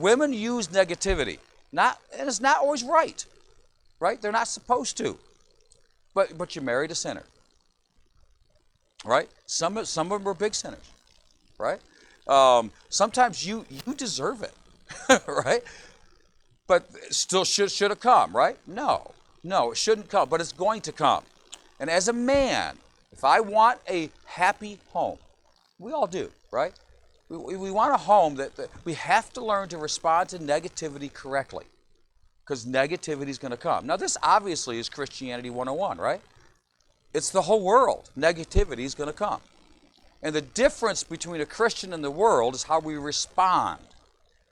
women use negativity. And it's not always right. Right? They're not supposed to. But you married a sinner. Right? Some of them are big sinners. Right? Sometimes you deserve it. Right? But still should have come, right? No, it shouldn't come, but it's going to come. And as a man, if I want a happy home, we all do, right? We want a home that we have to learn to respond to negativity correctly, because negativity is going to come. Now, this obviously is Christianity 101, right? It's the whole world. Negativity is going to come. And the difference between a Christian and the world is how we respond.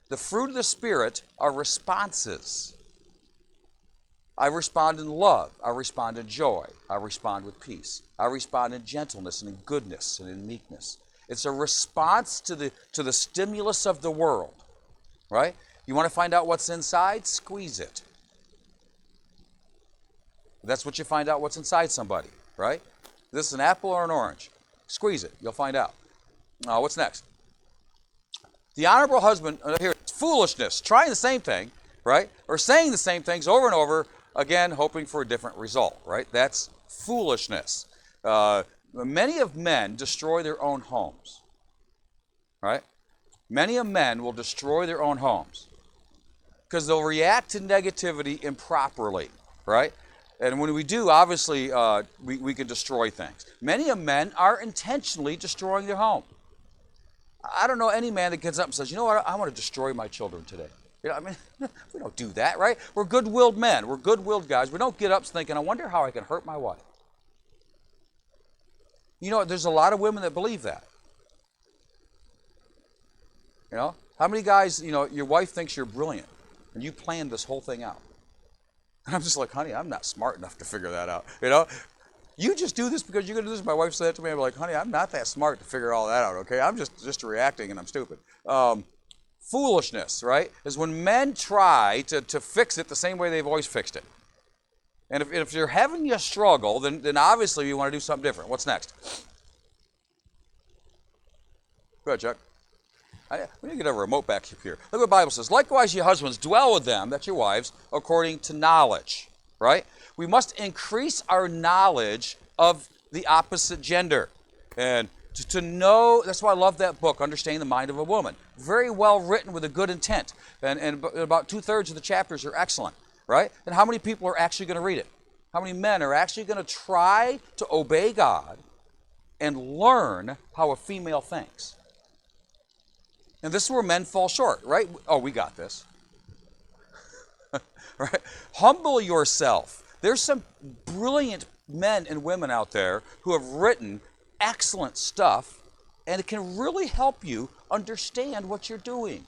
The fruit of the Spirit are responses. I respond in love. I respond in joy. I respond with peace. I respond in gentleness and in goodness and in meekness. It's a response to the stimulus of the world, right? You want to find out what's inside? Squeeze it. That's what you find out what's inside somebody, right? This is an apple or an orange. Squeeze it. You'll find out. What's next? The honorable husband, here, foolishness, trying the same thing, right? Or saying the same things over and over, again, hoping for a different result, right? That's foolishness. Many of men destroy their own homes, right? Many of men will destroy their own homes because they'll react to negativity improperly, right? And when we do, obviously, we can destroy things. Many of men are intentionally destroying their home. I don't know any man that gets up and says, you know what, I want to destroy my children today. You know, I mean, we don't do that, right? We're good-willed men. We're good-willed guys. We don't get up thinking, I wonder how I can hurt my wife. You know, there's a lot of women that believe that. You know, how many guys, you know, your wife thinks you're brilliant, and you planned this whole thing out. And I'm just like, honey, I'm not smart enough to figure that out, you know? You just do this because you're going to do this. My wife said that to me. I'm like, honey, I'm not that smart to figure all that out, okay? I'm just reacting and I'm stupid. Foolishness, right, is when men try to fix it the same way they've always fixed it. And if you're having a struggle, then obviously you want to do something different. What's next? Go ahead, Chuck. We need to get a remote back here. Look what the Bible says. Likewise, ye husbands, dwell with them, that's your wives, according to knowledge, right? We must increase our knowledge of the opposite gender. And to know, that's why I love that book, Understanding the Mind of a Woman. Very well written with a good intent. And about 2/3 of the chapters are excellent, right? And how many people are actually going to read it? How many men are actually going to try to obey God and learn how a female thinks? And this is where men fall short, right? Oh, we got this. Right? Humble yourself. There's some brilliant men and women out there who have written excellent stuff, and it can really help you understand what you're doing,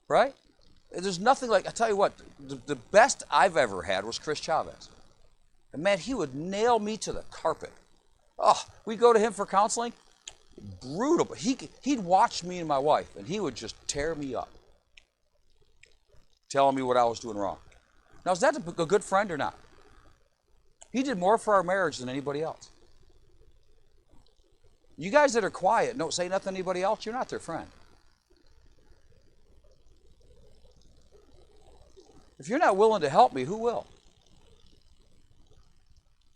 right? There's nothing like, I tell you what, the best I've ever had was Chris Chavez. And man, he would nail me to the carpet. Oh, we'd go to him for counseling, brutal, but he'd watch me and my wife, and he would just tear me up, telling me what I was doing wrong. Now, is that a good friend or not? He did more for our marriage than anybody else. You guys that are quiet, don't say nothing to anybody else, you're not their friend. If you're not willing to help me, who will?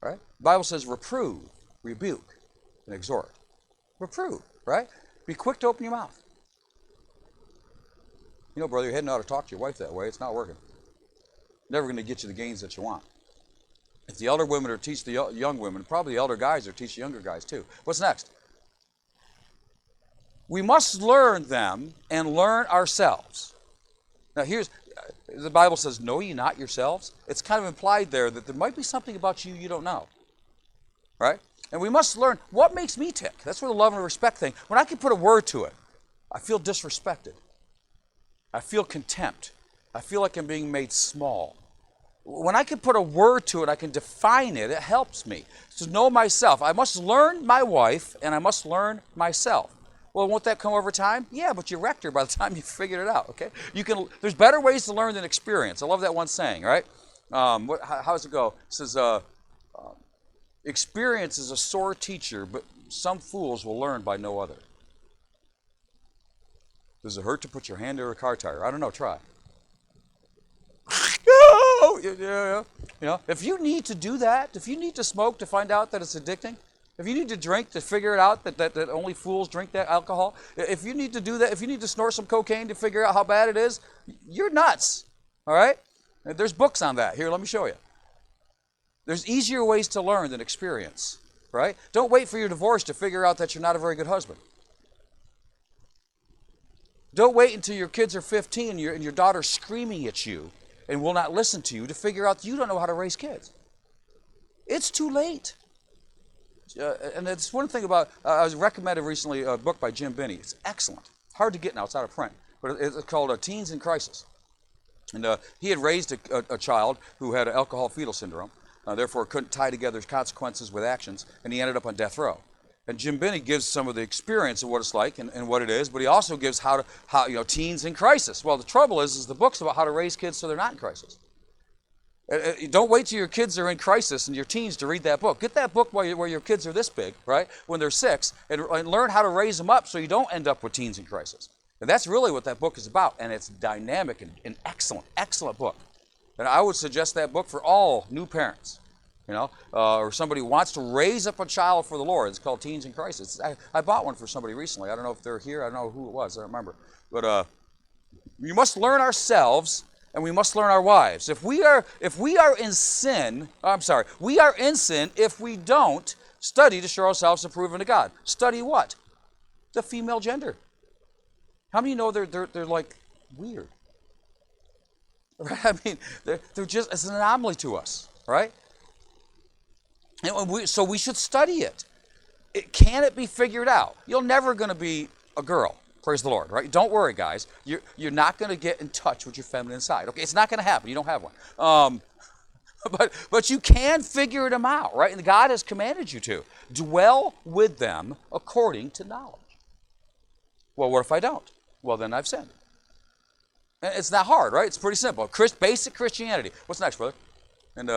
Right? The Bible says reprove, rebuke, and exhort. Reprove, right? Be quick to open your mouth. You know, brother, you're heading out to talk to your wife that way. It's not working. Never going to get you the gains that you want. If the elder women are teach the young women, probably the elder guys are teach the younger guys too. What's next? We must learn them and learn ourselves. Now here's, the Bible says, know ye not yourselves? It's kind of implied there that there might be something about you you don't know. Right? And we must learn what makes me tick. That's where the love and respect thing, when I can put a word to it, I feel disrespected. I feel contempt. I feel like I'm being made small. When I can put a word to it, I can define it, it helps me to know myself. I must learn my wife, and I must learn myself. Well, won't that come over time? Yeah, but you wrecked her by the time you figured it out, okay? There's better ways to learn than experience. I love that one saying, right? How does it go? It says, experience is a sore teacher, but some fools will learn by no other. Does it hurt to put your hand over a car tire? I don't know. Try. Oh, yeah. You know, if you need to do that, if you need to smoke to find out that it's addicting, if you need to drink to figure it out that only fools drink that alcohol, if you need to do that, if you need to snort some cocaine to figure out how bad it is, you're nuts. All right? There's books on that. Here, let me show you. There's easier ways to learn than experience, right? Don't wait for your divorce to figure out that you're not a very good husband. Don't wait until your kids are 15 and your daughter's screaming at you and will not listen to you to figure out that you don't know how to raise kids. It's too late. And it's one thing about, I was recommended recently a book by Jim Binney. It's excellent. Hard to get now, it's out of print. But it's called Teens in Crisis. And he had raised a child who had alcohol fetal syndrome, therefore couldn't tie together consequences with actions, and he ended up on death row. And Jim Binney gives some of the experience of what it's like and what it is, but he also gives how teens in crisis. Well, the trouble is the book's about how to raise kids so they're not in crisis. Don't wait till your kids are in crisis and your teens to read that book. Get that book where your kids are this big, right, when they're 6, and learn how to raise them up so you don't end up with teens in crisis. And that's really what that book is about, and it's dynamic and excellent, excellent book. And I would suggest that book for all new parents, or somebody who wants to raise up a child for the Lord. It's called Teens in Crisis. I bought one for somebody recently. I don't know if they're here. I don't know who it was. I don't remember. But we must learn ourselves, and we must learn our wives. If we are in sin, we are in sin if we don't study to show ourselves approved unto God. Study what? The female gender. How many know they're like weird? Right? I mean, they're just, it's an anomaly to us, right? And so we should study it. Can it be figured out? You're never going to be a girl. Praise the Lord, right? Don't worry, guys. You're not going to get in touch with your feminine side. Okay, it's not going to happen. You don't have one. But you can figure them out, right? And God has commanded you to. Dwell with them according to knowledge. Well, what if I don't? Well, then I've sinned. And it's not hard, right? It's pretty simple. Basic Christianity. What's next, brother? And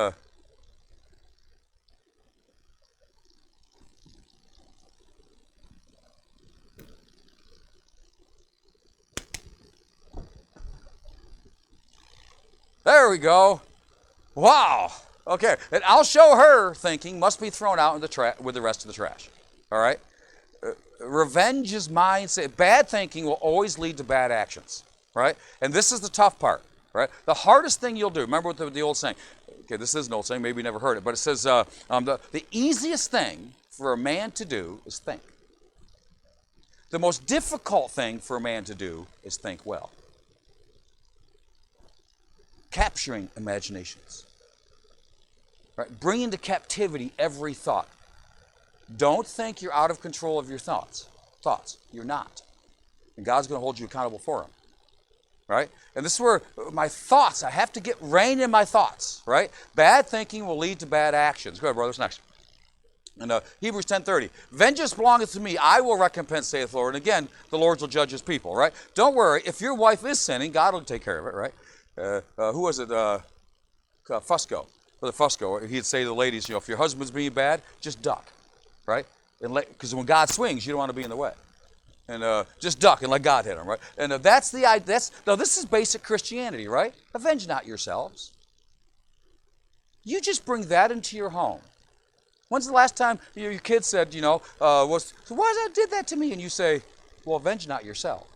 there we go. Wow. Okay. And I'll show her thinking must be thrown out in with the rest of the trash. All right? Revenge is mine. Bad thinking will always lead to bad actions. Right? And this is the tough part. Right? The hardest thing you'll do, remember what the old saying, okay, this is an old saying, maybe you never heard it, but it says the easiest thing for a man to do is think. The most difficult thing for a man to do is think well. Capturing imaginations. Right? Bring into captivity every thought. Don't think you're out of control of your thoughts. You're not. And God's going to hold you accountable for them. Right? And this is where my thoughts, I have to get rein in my thoughts. Right? Bad thinking will lead to bad actions. Go ahead, brothers, next. And Hebrews 10:30. Vengeance belongeth to me, I will recompense, saith the Lord. And again, the Lord will judge his people. Right? Don't worry, if your wife is sinning, God will take care of it. Right? Who was it? Fusco. Brother Fusco, he'd say to the ladies, if your husband's being bad, just duck. Right? Because when God swings, you don't want to be in the way. And just duck and let God hit them, right? And that's the idea. Now, this is basic Christianity, right? Avenge not yourselves. You just bring that into your home. When's the last time your kid said, so why did that to me? And you say, well, avenge not yourself.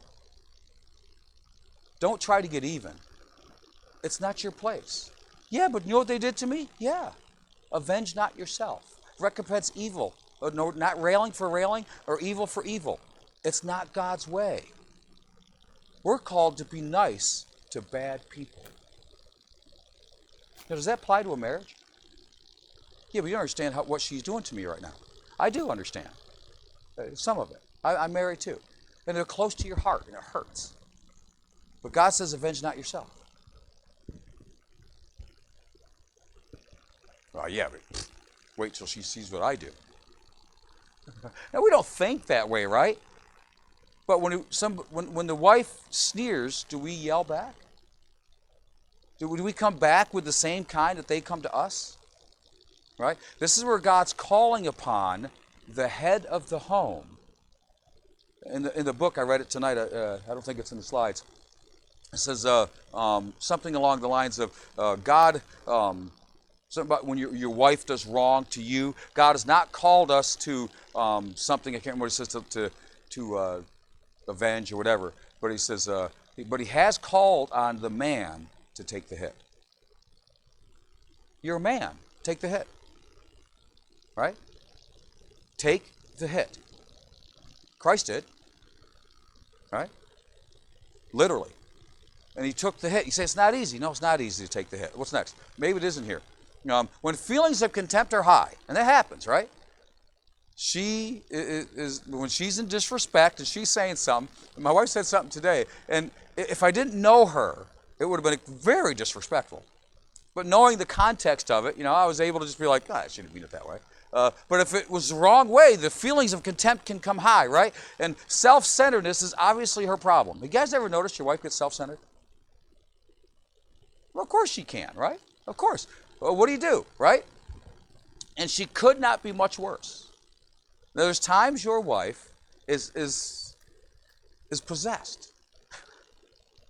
Don't try to get even. It's not your place. Yeah, but you know what they did to me? Yeah. Avenge not yourself. Recompense evil. No, not railing for railing or evil for evil. It's not God's way. We're called to be nice to bad people. Now, does that apply to a marriage? Yeah, but you don't understand what she's doing to me right now. I do understand. Some of it. I'm married too. And they're close to your heart and it hurts. But God says, avenge not yourself. Oh, yeah, but wait till she sees what I do. Now, we don't think that way, right? But when the wife sneers, do we yell back? Do we come back with the same kind that they come to us? Right? This is where God's calling upon the head of the home In the book, I read it tonight. I don't think it's in the slides. It says something along the lines of God. Something about when your wife does wrong to you. God has not called us to something. I can't remember what it says to avenge or whatever. But he says, but he has called on the man to take the hit. You're a man. Take the hit. Right? Take the hit. Christ did. Right? Literally. And he took the hit. You say it's not easy. No, it's not easy to take the hit. What's next? Maybe it isn't here. When feelings of contempt are high, and that happens, right? She is when she's in disrespect and she's saying something. My wife said something today, and if I didn't know her, it would have been very disrespectful. But knowing the context of it, I was able to just be like, I shouldn't mean it that way. But if it was the wrong way, the feelings of contempt can come high, right? And self-centeredness is obviously her problem. You guys ever noticed your wife gets self-centered? Well, of course she can, right? Of course. Well, what do, right? And she could not be much worse. Now, there's times your wife is possessed,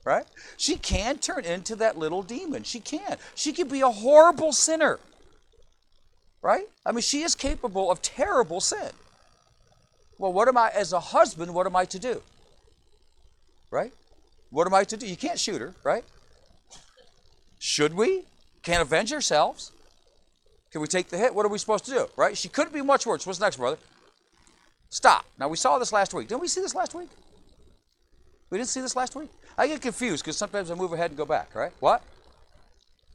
right? She can turn into that little demon. She can. She can be a horrible sinner, right? I mean, she is capable of terrible sin. Well, as a husband, what am I to do? Right? What am I to do? You can't shoot her, right? Should we? Can't avenge ourselves. Can we take the hit? What are we supposed to do, right? She couldn't be much worse. What's next, brother? Stop. Now, we saw this last week. Didn't we see this last week? We didn't see this last week? I get confused because sometimes I move ahead and go back, right? What?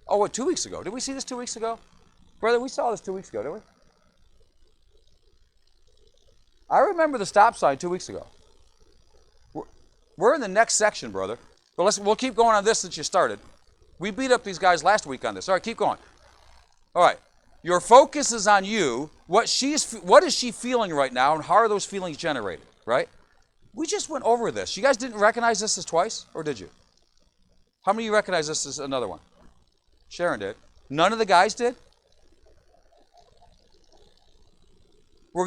Oh, 2 weeks ago. Did we see this 2 weeks ago? Brother, we saw this 2 weeks ago, didn't we? I remember the stop sign 2 weeks ago. We're in the next section, brother. But we'll keep going on this since you started. We beat up these guys last week on this. All right, keep going. All right. Your focus is on you. What is she feeling right now, and how are those feelings generated, right? We just went over this. You guys didn't recognize this as twice, or did you? How many of you recognize this as another one? Sharon did. None of the guys did? We're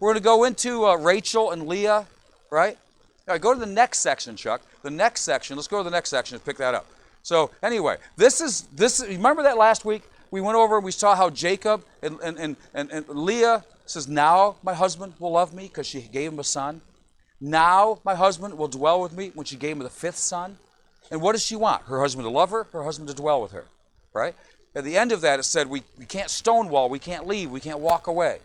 gonna go into Rachel and Leah, right? All right, go to the next section, Chuck. The next section. Let's go to the next section and pick that up. So anyway, this. Remember that last week we went over and we saw how Jacob and Leah says, "Now my husband will love me because she gave him a son. Now my husband will dwell with me," when she gave him the fifth son. And what does she want? Her husband to love her, her husband to dwell with her, right? At the end of that, it said we can't stonewall, we can't leave, we can't walk away.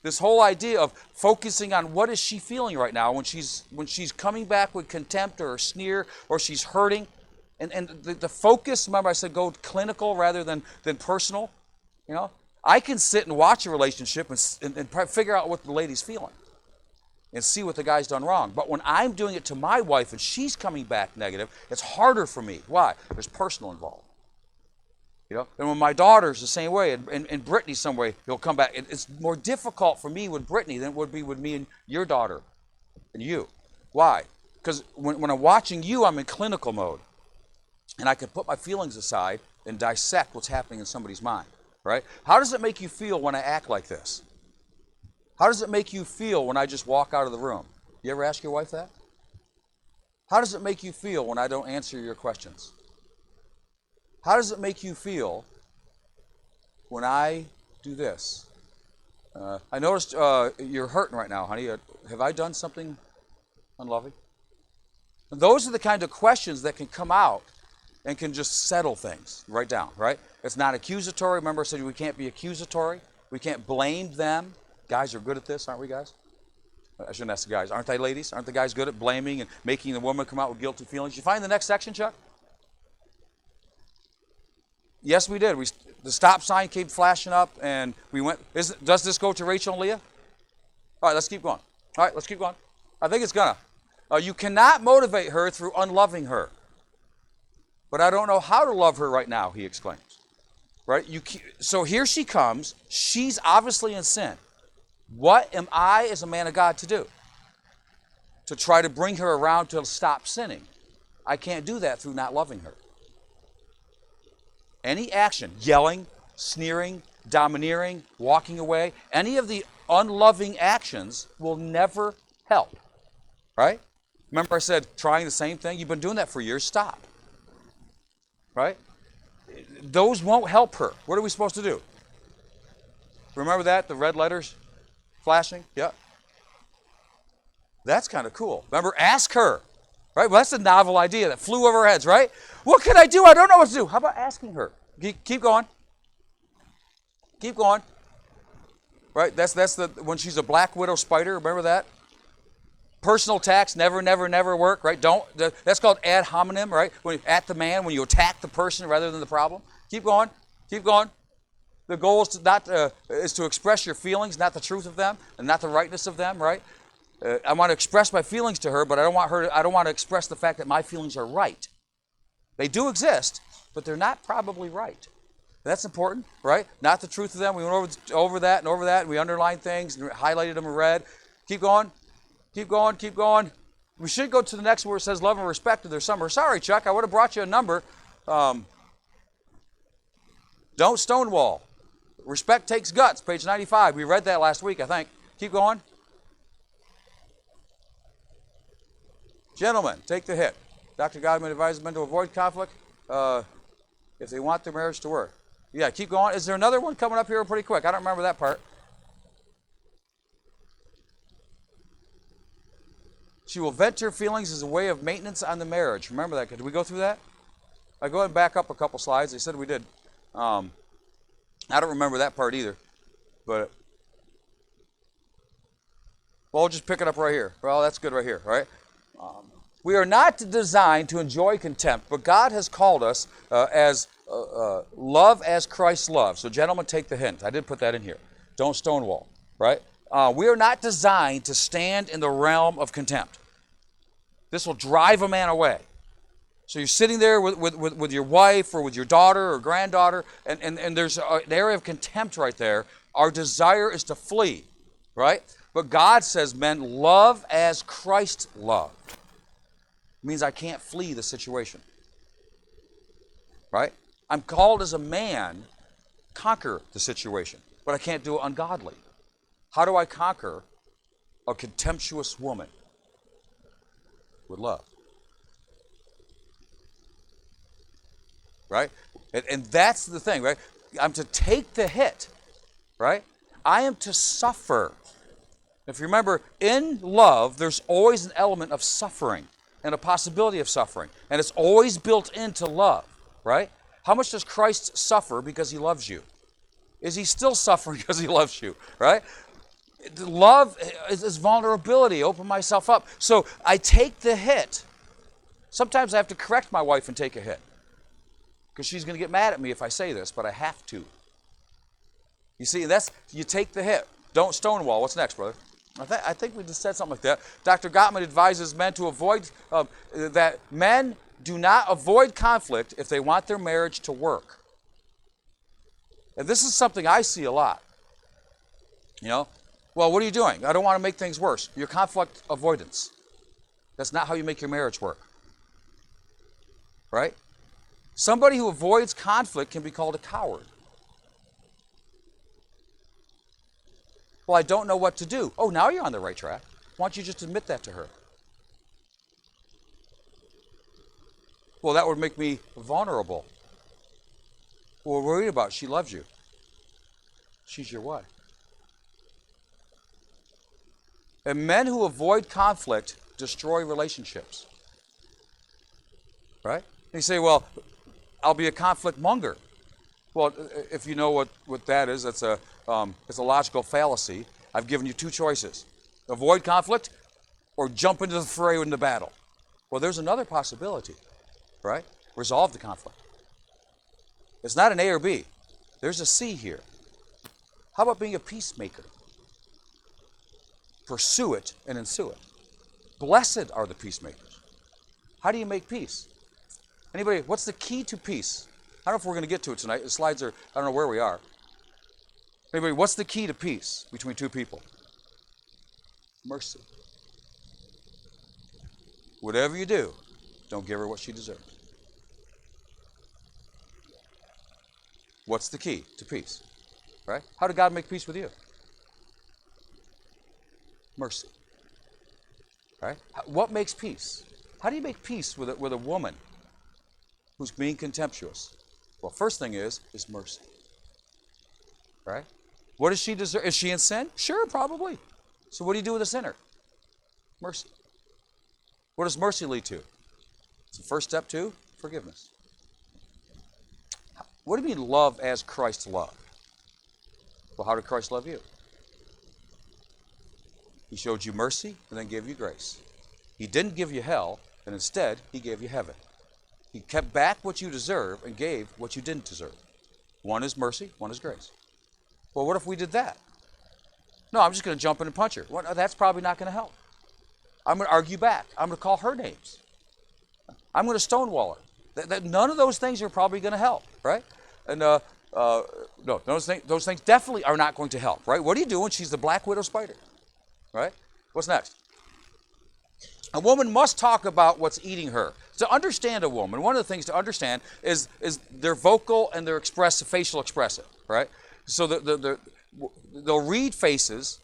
This whole idea of focusing on what is she feeling right now when she's coming back with contempt or a sneer or she's hurting. And the focus, remember I said go clinical rather than personal. I can sit and watch a relationship and figure out what the lady's feeling and see what the guy's done wrong. But when I'm doing it to my wife and she's coming back negative, it's harder for me. Why? There's personal involved. And when my daughter's the same way, and Brittany some way, he'll come back. It's more difficult for me with Brittany than it would be with me and your daughter and you. Why? Because when I'm watching you, I'm in clinical mode. And I can put my feelings aside and dissect what's happening in somebody's mind, right? How does it make you feel when I act like this? How does it make you feel when I just walk out of the room? You ever ask your wife that? How does it make you feel when I don't answer your questions? How does it make you feel when I do this? I noticed you're hurting right now, honey. Have I done something unloving? And those are the kind of questions that can come out and can just settle things right down, right? It's not accusatory. Remember I said we can't be accusatory. We can't blame them. Guys are good at this, aren't we, guys? I shouldn't ask the guys. Aren't they, ladies? Aren't the guys good at blaming and making the woman come out with guilty feelings? You find the next section, Chuck? Yes, we did. The stop sign came flashing up, and we went. Does this go to Rachel and Leah? All right, let's keep going. All right, let's keep going. I think it's gonna. You cannot motivate her through unloving her. But I don't know how to love her right now, he exclaims. Right? So here she comes. She's obviously in sin. What am I as a man of God to do? To try to bring her around to stop sinning. I can't do that through not loving her. Any action, yelling, sneering, domineering, walking away, any of the unloving actions will never help. right? Remember I said trying the same thing? You've been doing that for years. Stop, right? Those won't help her. What are we supposed to do? Remember that? The red letters flashing? Yeah. That's kind of cool. Remember, ask her. Right? Well, that's a novel idea that flew over our heads, right? What can I do? I don't know what to do. How about asking her? Keep going. Keep going. Right? That's the when she's a black widow spider. Remember that? Personal attacks never work, right? That's called ad hominem, right? When at the man, when you attack the person rather than the problem. Keep going. Keep going. The goal is to express your feelings, not the truth of them, and not the rightness of them, right? I want to express my feelings to her, but I don't want to express the fact that my feelings are right. They do exist, but they're not probably right. That's important, right? Not the truth of them. We went over that, and we underlined things and highlighted them in red. Keep going. Keep going. Keep going. We should go to the next where it says love and respect. There's some. Sorry, Chuck, I would have brought you a number. Don't stonewall. Respect takes guts, page 95. We read that last week, I think. Keep going. Gentlemen, take the hit. Dr. Godman advises men to avoid conflict if they want their marriage to work. Yeah, keep going. Is there another one coming up here pretty quick? I don't remember that part. She will vent her feelings as a way of maintenance on the marriage. Remember that. Did we go through that? I go ahead and back up a couple slides. They said we did. I don't remember that part either. But, well, we'll just pick it up right here. Well, that's good right here, right? We are not designed to enjoy contempt, but God has called us as love as Christ loves. So, gentlemen, take the hint. I did put that in here. Don't stonewall, right? We are not designed to stand in the realm of contempt. This will drive a man away. So you're sitting there with your wife or with your daughter or granddaughter, and there's an area of contempt right there. Our desire is to flee, right? But God says, men, love as Christ loved. It means I can't flee the situation, right? I'm called as a man conquer the situation, but I can't do it ungodly. How do I conquer a contemptuous woman? With love. Right? And that's the thing, right? I'm to take the hit, right? I am to suffer. If you remember, in love, there's always an element of suffering and a possibility of suffering. And it's always built into love, right? How much does Christ suffer because he loves you? Is he still suffering because he loves you, right? Love is vulnerability, open myself up. So I take the hit. Sometimes I have to correct my wife and take a hit, because she's going to get mad at me if I say this, but I have to. You see, you take the hit. Don't stonewall. What's next, brother? I think we just said something like that. Dr. Gottman advises men to avoid, that men do not avoid conflict if they want their marriage to work. And this is something I see a lot. You know, well, what are you doing? I don't want to make things worse. You're conflict avoidance. That's not how you make your marriage work. Right? Somebody who avoids conflict can be called a coward. Well, I don't know what to do. Oh, now you're on the right track. Why don't you just admit that to her? Well, that would make me vulnerable. Well, we're worried about. She loves you. She's your wife. And men who avoid conflict destroy relationships. Right? And you say, well, I'll be a conflict monger. Well, if you know what that is, it's a logical fallacy. I've given you two choices. Avoid conflict or jump into the fray in the battle. Well, there's another possibility, right? Resolve the conflict. It's not an A or B. There's a C here. How about being a peacemaker? Pursue it and ensue it. Blessed are the peacemakers. How do you make peace? Anybody, what's the key to peace? I don't know if we're going to get to it tonight. The slides are, I don't know where we are. Anybody, what's the key to peace between two people? Mercy. Whatever you do, don't give her what she deserves. What's the key to peace? Right? How did God make peace with you? Mercy. Right? What makes peace? How do you make peace with a woman who's being contemptuous? Well, first thing is mercy. Right? What does she deserve? Is she in sin? Sure, probably. So what do you do with a sinner? Mercy. What does mercy lead to? It's the first step to forgiveness. What do you mean love as Christ loved? Well, how did Christ love you? He showed you mercy and then gave you grace. He didn't give you hell, and instead, he gave you heaven. He kept back what you deserve and gave what you didn't deserve. One is mercy, one is grace. Well, what if we did that? No, I'm just going to jump in and punch her. Well, that's probably not going to help. I'm going to argue back. I'm going to call her names. I'm going to stonewall her. None of those things are probably going to help, right? And no, those things definitely are not going to help, right? What do you do when she's the black widow spider, right? What's next? A woman must talk about what's eating her. To understand a woman, one of the things to understand is their vocal and their facial expressive, right? So they'll read faces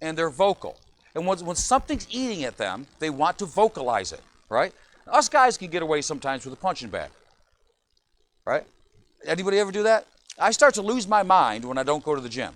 and they're vocal. And when something's eating at them, they want to vocalize it, right? Us guys can get away sometimes with a punching bag, right? Anybody ever do that? I start to lose my mind when I don't go to the gym.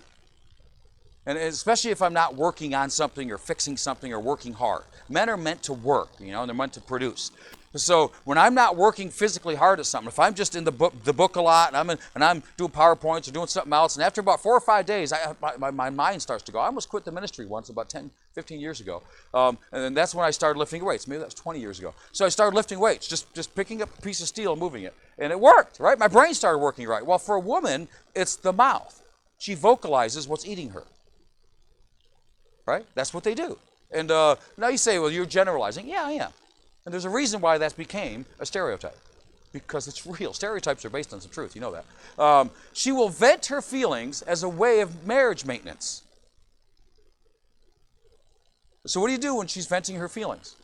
And especially if I'm not working on something or fixing something or working hard. Men are meant to work, and they're meant to produce. So when I'm not working physically hard at something, if I'm just in the book a lot and I'm doing PowerPoints or doing something else, and after about 4 or 5 days, my mind starts to go. I almost quit the ministry once about 10, 15 years ago. And then that's when I started lifting weights. Maybe that was 20 years ago. So I started lifting weights, just picking up a piece of steel and moving it. And it worked, right? My brain started working right. Well, for a woman, it's the mouth. She vocalizes what's eating her. Right? That's what they do. And now you say, well, you're generalizing. Yeah, I am. And there's a reason why that became a stereotype. Because it's real. Stereotypes are based on some truth. You know that. She will vent her feelings as a way of marriage maintenance. So what do you do when she's venting her feelings?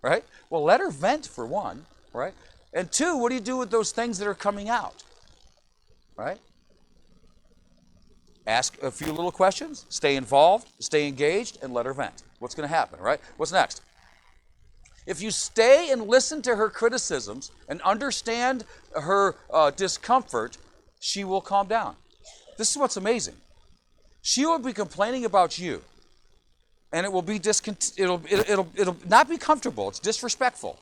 Right? Well, let her vent for one. Right? And two, what do you do with those things that are coming out? Right? Ask a few little questions, stay involved, stay engaged, and let her vent. What's going to happen, right? What's next? If you stay and listen to her criticisms and understand her discomfort, she will calm down. This is what's amazing. She will be complaining about you, and it will be it'll not be comfortable. It's disrespectful.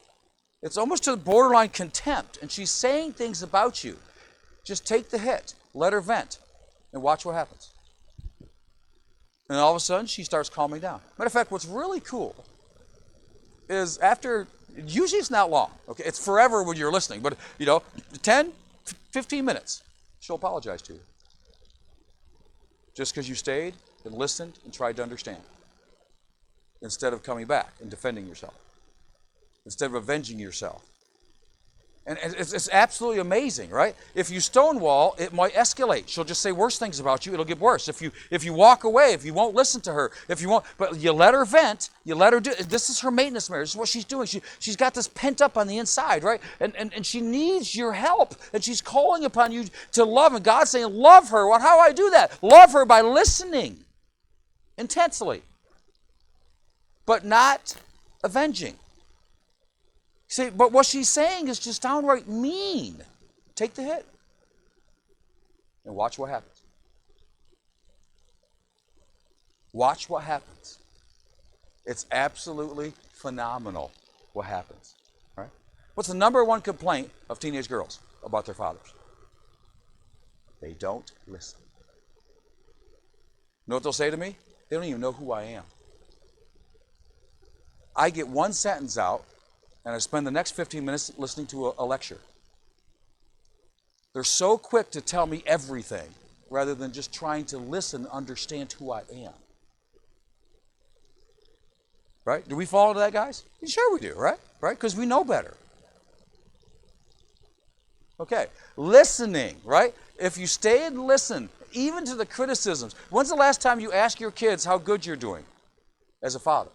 It's almost to the borderline contempt, and she's saying things about you. Just take the hit, let her vent. And watch what happens. And all of a sudden, she starts calming down. Matter of fact, what's really cool is usually it's not long. Okay, it's forever when you're listening. But, 10, 15 minutes, she'll apologize to you. Just because you stayed and listened and tried to understand. Instead of coming back and defending yourself. Instead of avenging yourself. And it's absolutely amazing, right? If you stonewall, it might escalate. She'll just say worse things about you. It'll get worse. If you walk away, if you won't listen to her, but you let her vent, you let her do. This is her maintenance marriage. This is what she's doing. She's got this pent up on the inside, right? And she needs your help. And she's calling upon you to love. And God's saying, love her. Well, how do I do that? Love her by listening intensely, but not avenging. See, but what she's saying is just downright mean. Take the hit. And watch what happens. Watch what happens. It's absolutely phenomenal what happens. All right? What's the number one complaint of teenage girls about their fathers? They don't listen. You know what they'll say to me? They don't even know who I am. I get one sentence out, and I spend the next 15 minutes listening to a lecture. They're so quick to tell me everything rather than just trying to listen and understand who I am. Right? Do we fall into that, guys? Sure we do, right? Right? Because we know better. Okay. Listening, right? If you stay and listen, even to the criticisms. When's the last time you asked your kids how good you're doing as a father?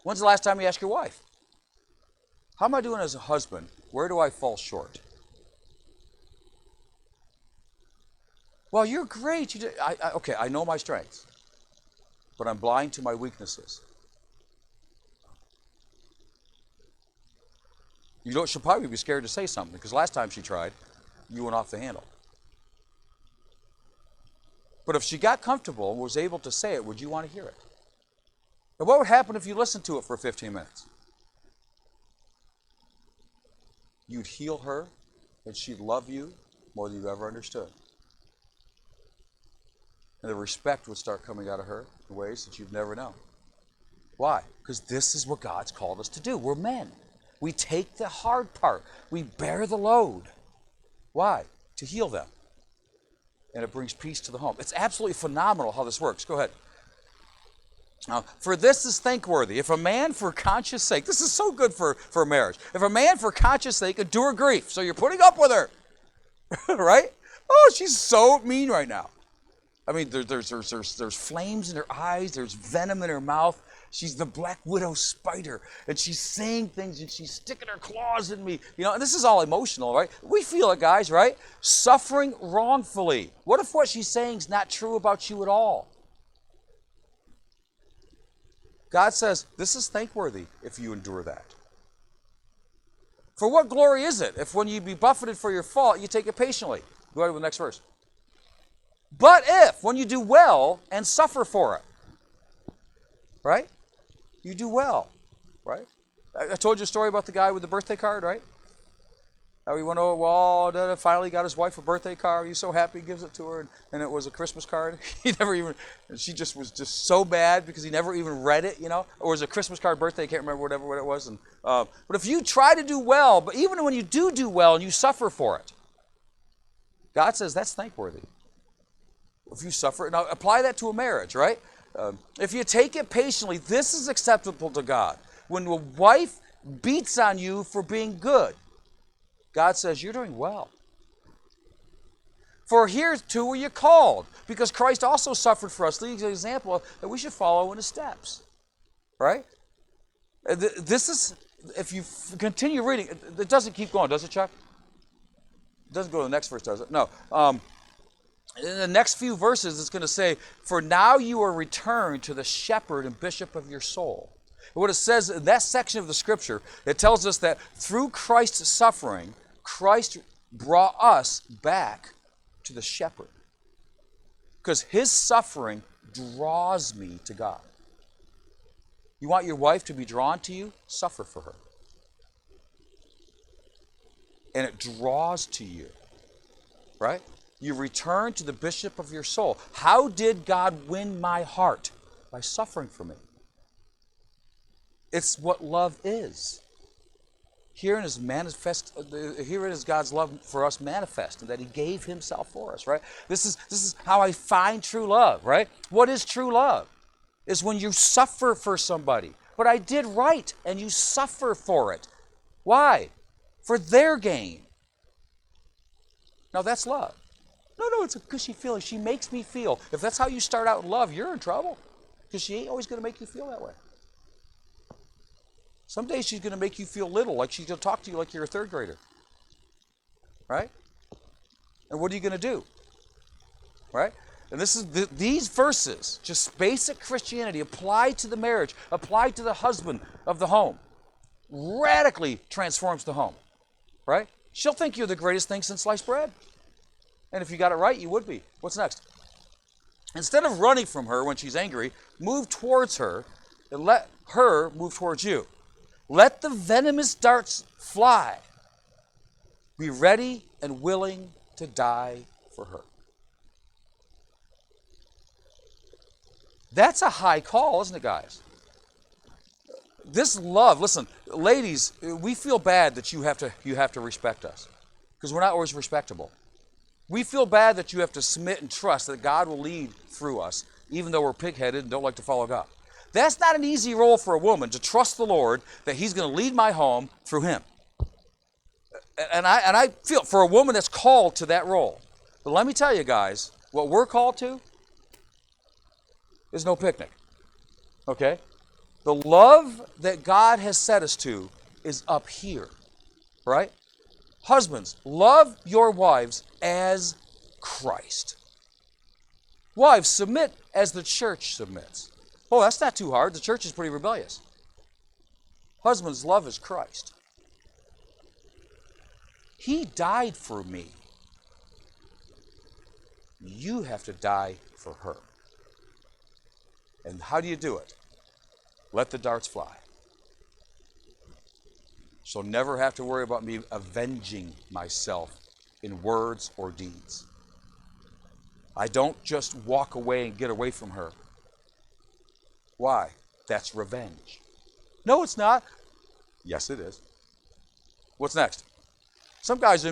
When's the last time you asked your wife? How am I doing as a husband? Where do I fall short? Well, you're great. Okay, I know my strengths, but I'm blind to my weaknesses. She'll probably be scared to say something because last time she tried, you went off the handle. But if she got comfortable and was able to say it, would you want to hear it? And what would happen if you listened to it for 15 minutes? You'd heal her, and she'd love you more than you've ever understood. And the respect would start coming out of her in ways that you've never known. Why? Because this is what God's called us to do. We're men. We take the hard part. We bear the load. Why? To heal them. And it brings peace to the home. It's absolutely phenomenal how this works. Go ahead. Now, for this is thankworthy. If a man for conscience sake, this is so good for marriage. If a man for conscience sake endure grief, so you're putting up with her, right? Oh, she's so mean right now. I mean, there's flames in her eyes. There's venom in her mouth. She's the black widow spider, and she's saying things, and she's sticking her claws in me. And this is all emotional, right? We feel it, guys, right? Suffering wrongfully. What if what she's saying is not true about you at all? God says, this is thankworthy if you endure that. For what glory is it if when you be buffeted for your fault, you take it patiently? Go ahead with the next verse. But if, when you do well and suffer for it, right? You do well, right? I told you a story about the guy with the birthday card, right? How he went over, well, finally got his wife a birthday card. He's so happy, he gives it to her, and it was a Christmas card. She just was just so bad because he never even read it, Or it was a Christmas card birthday, I can't remember what it was. But if you try to do well, but even when you do well and you suffer for it, God says that's thankworthy. If you suffer, now apply that to a marriage, right? If you take it patiently, this is acceptable to God. When a wife beats on you for being good, God says, you're doing well. For hereto were you called, because Christ also suffered for us. Leads an example that we should follow in his steps. Right? This is, if you continue reading, it doesn't keep going, does it, Chuck? It doesn't go to the next verse, does it? No. In the next few verses, it's going to say, for now you are returned to the shepherd and bishop of your soul. And what it says in that section of the scripture, it tells us that through Christ's suffering, Christ brought us back to the shepherd. Because his suffering draws me to God. You want your wife to be drawn to you? Suffer for her. And it draws to you. Right? You return to the bishop of your soul. How did God win my heart? By suffering for me. It's what love is. Herein is God's love for us manifest, and that he gave himself for us, right? This is how I find true love, right? What is true love? Is when you suffer for somebody. But I did right, and you suffer for it. Why? For their gain. Now that's love. No, it's a gushy feeling. She makes me feel. If that's how you start out in love, you're in trouble. Because she ain't always going to make you feel that way. Some days she's going to make you feel little, like she's going to talk to you like you're a third grader. Right? And what are you going to do? Right? And this is these verses, just basic Christianity, applied to the marriage, applied to the husband of the home, radically transforms the home. Right? She'll think you're the greatest thing since sliced bread. And if you got it right, you would be. What's next? Instead of running from her when she's angry, move towards her and let her move towards you. Let the venomous darts fly. Be ready and willing to die for her. That's a high call, isn't it, guys? This love, listen, ladies, we feel bad that you have to respect us because we're not always respectable. We feel bad that you have to submit and trust that God will lead through us, even though we're pig-headed and don't like to follow God. That's not an easy role for a woman, to trust the Lord that he's going to lead my home through him. And I feel for a woman that's called to that role. But let me tell you guys, what we're called to is no picnic. Okay? The love that God has set us to is up here. Right? Husbands, love your wives as Christ. Wives, submit as the church submits. Oh, that's not too hard. The church is pretty rebellious. Husbands, love as Christ. He died for me. You have to die for her. And how do you do it? Let the darts fly. She'll never have to worry about me avenging myself in words or deeds. I don't just walk away and get away from her. Why? That's revenge. No, it's not. Yes, it is. What's next? Some guys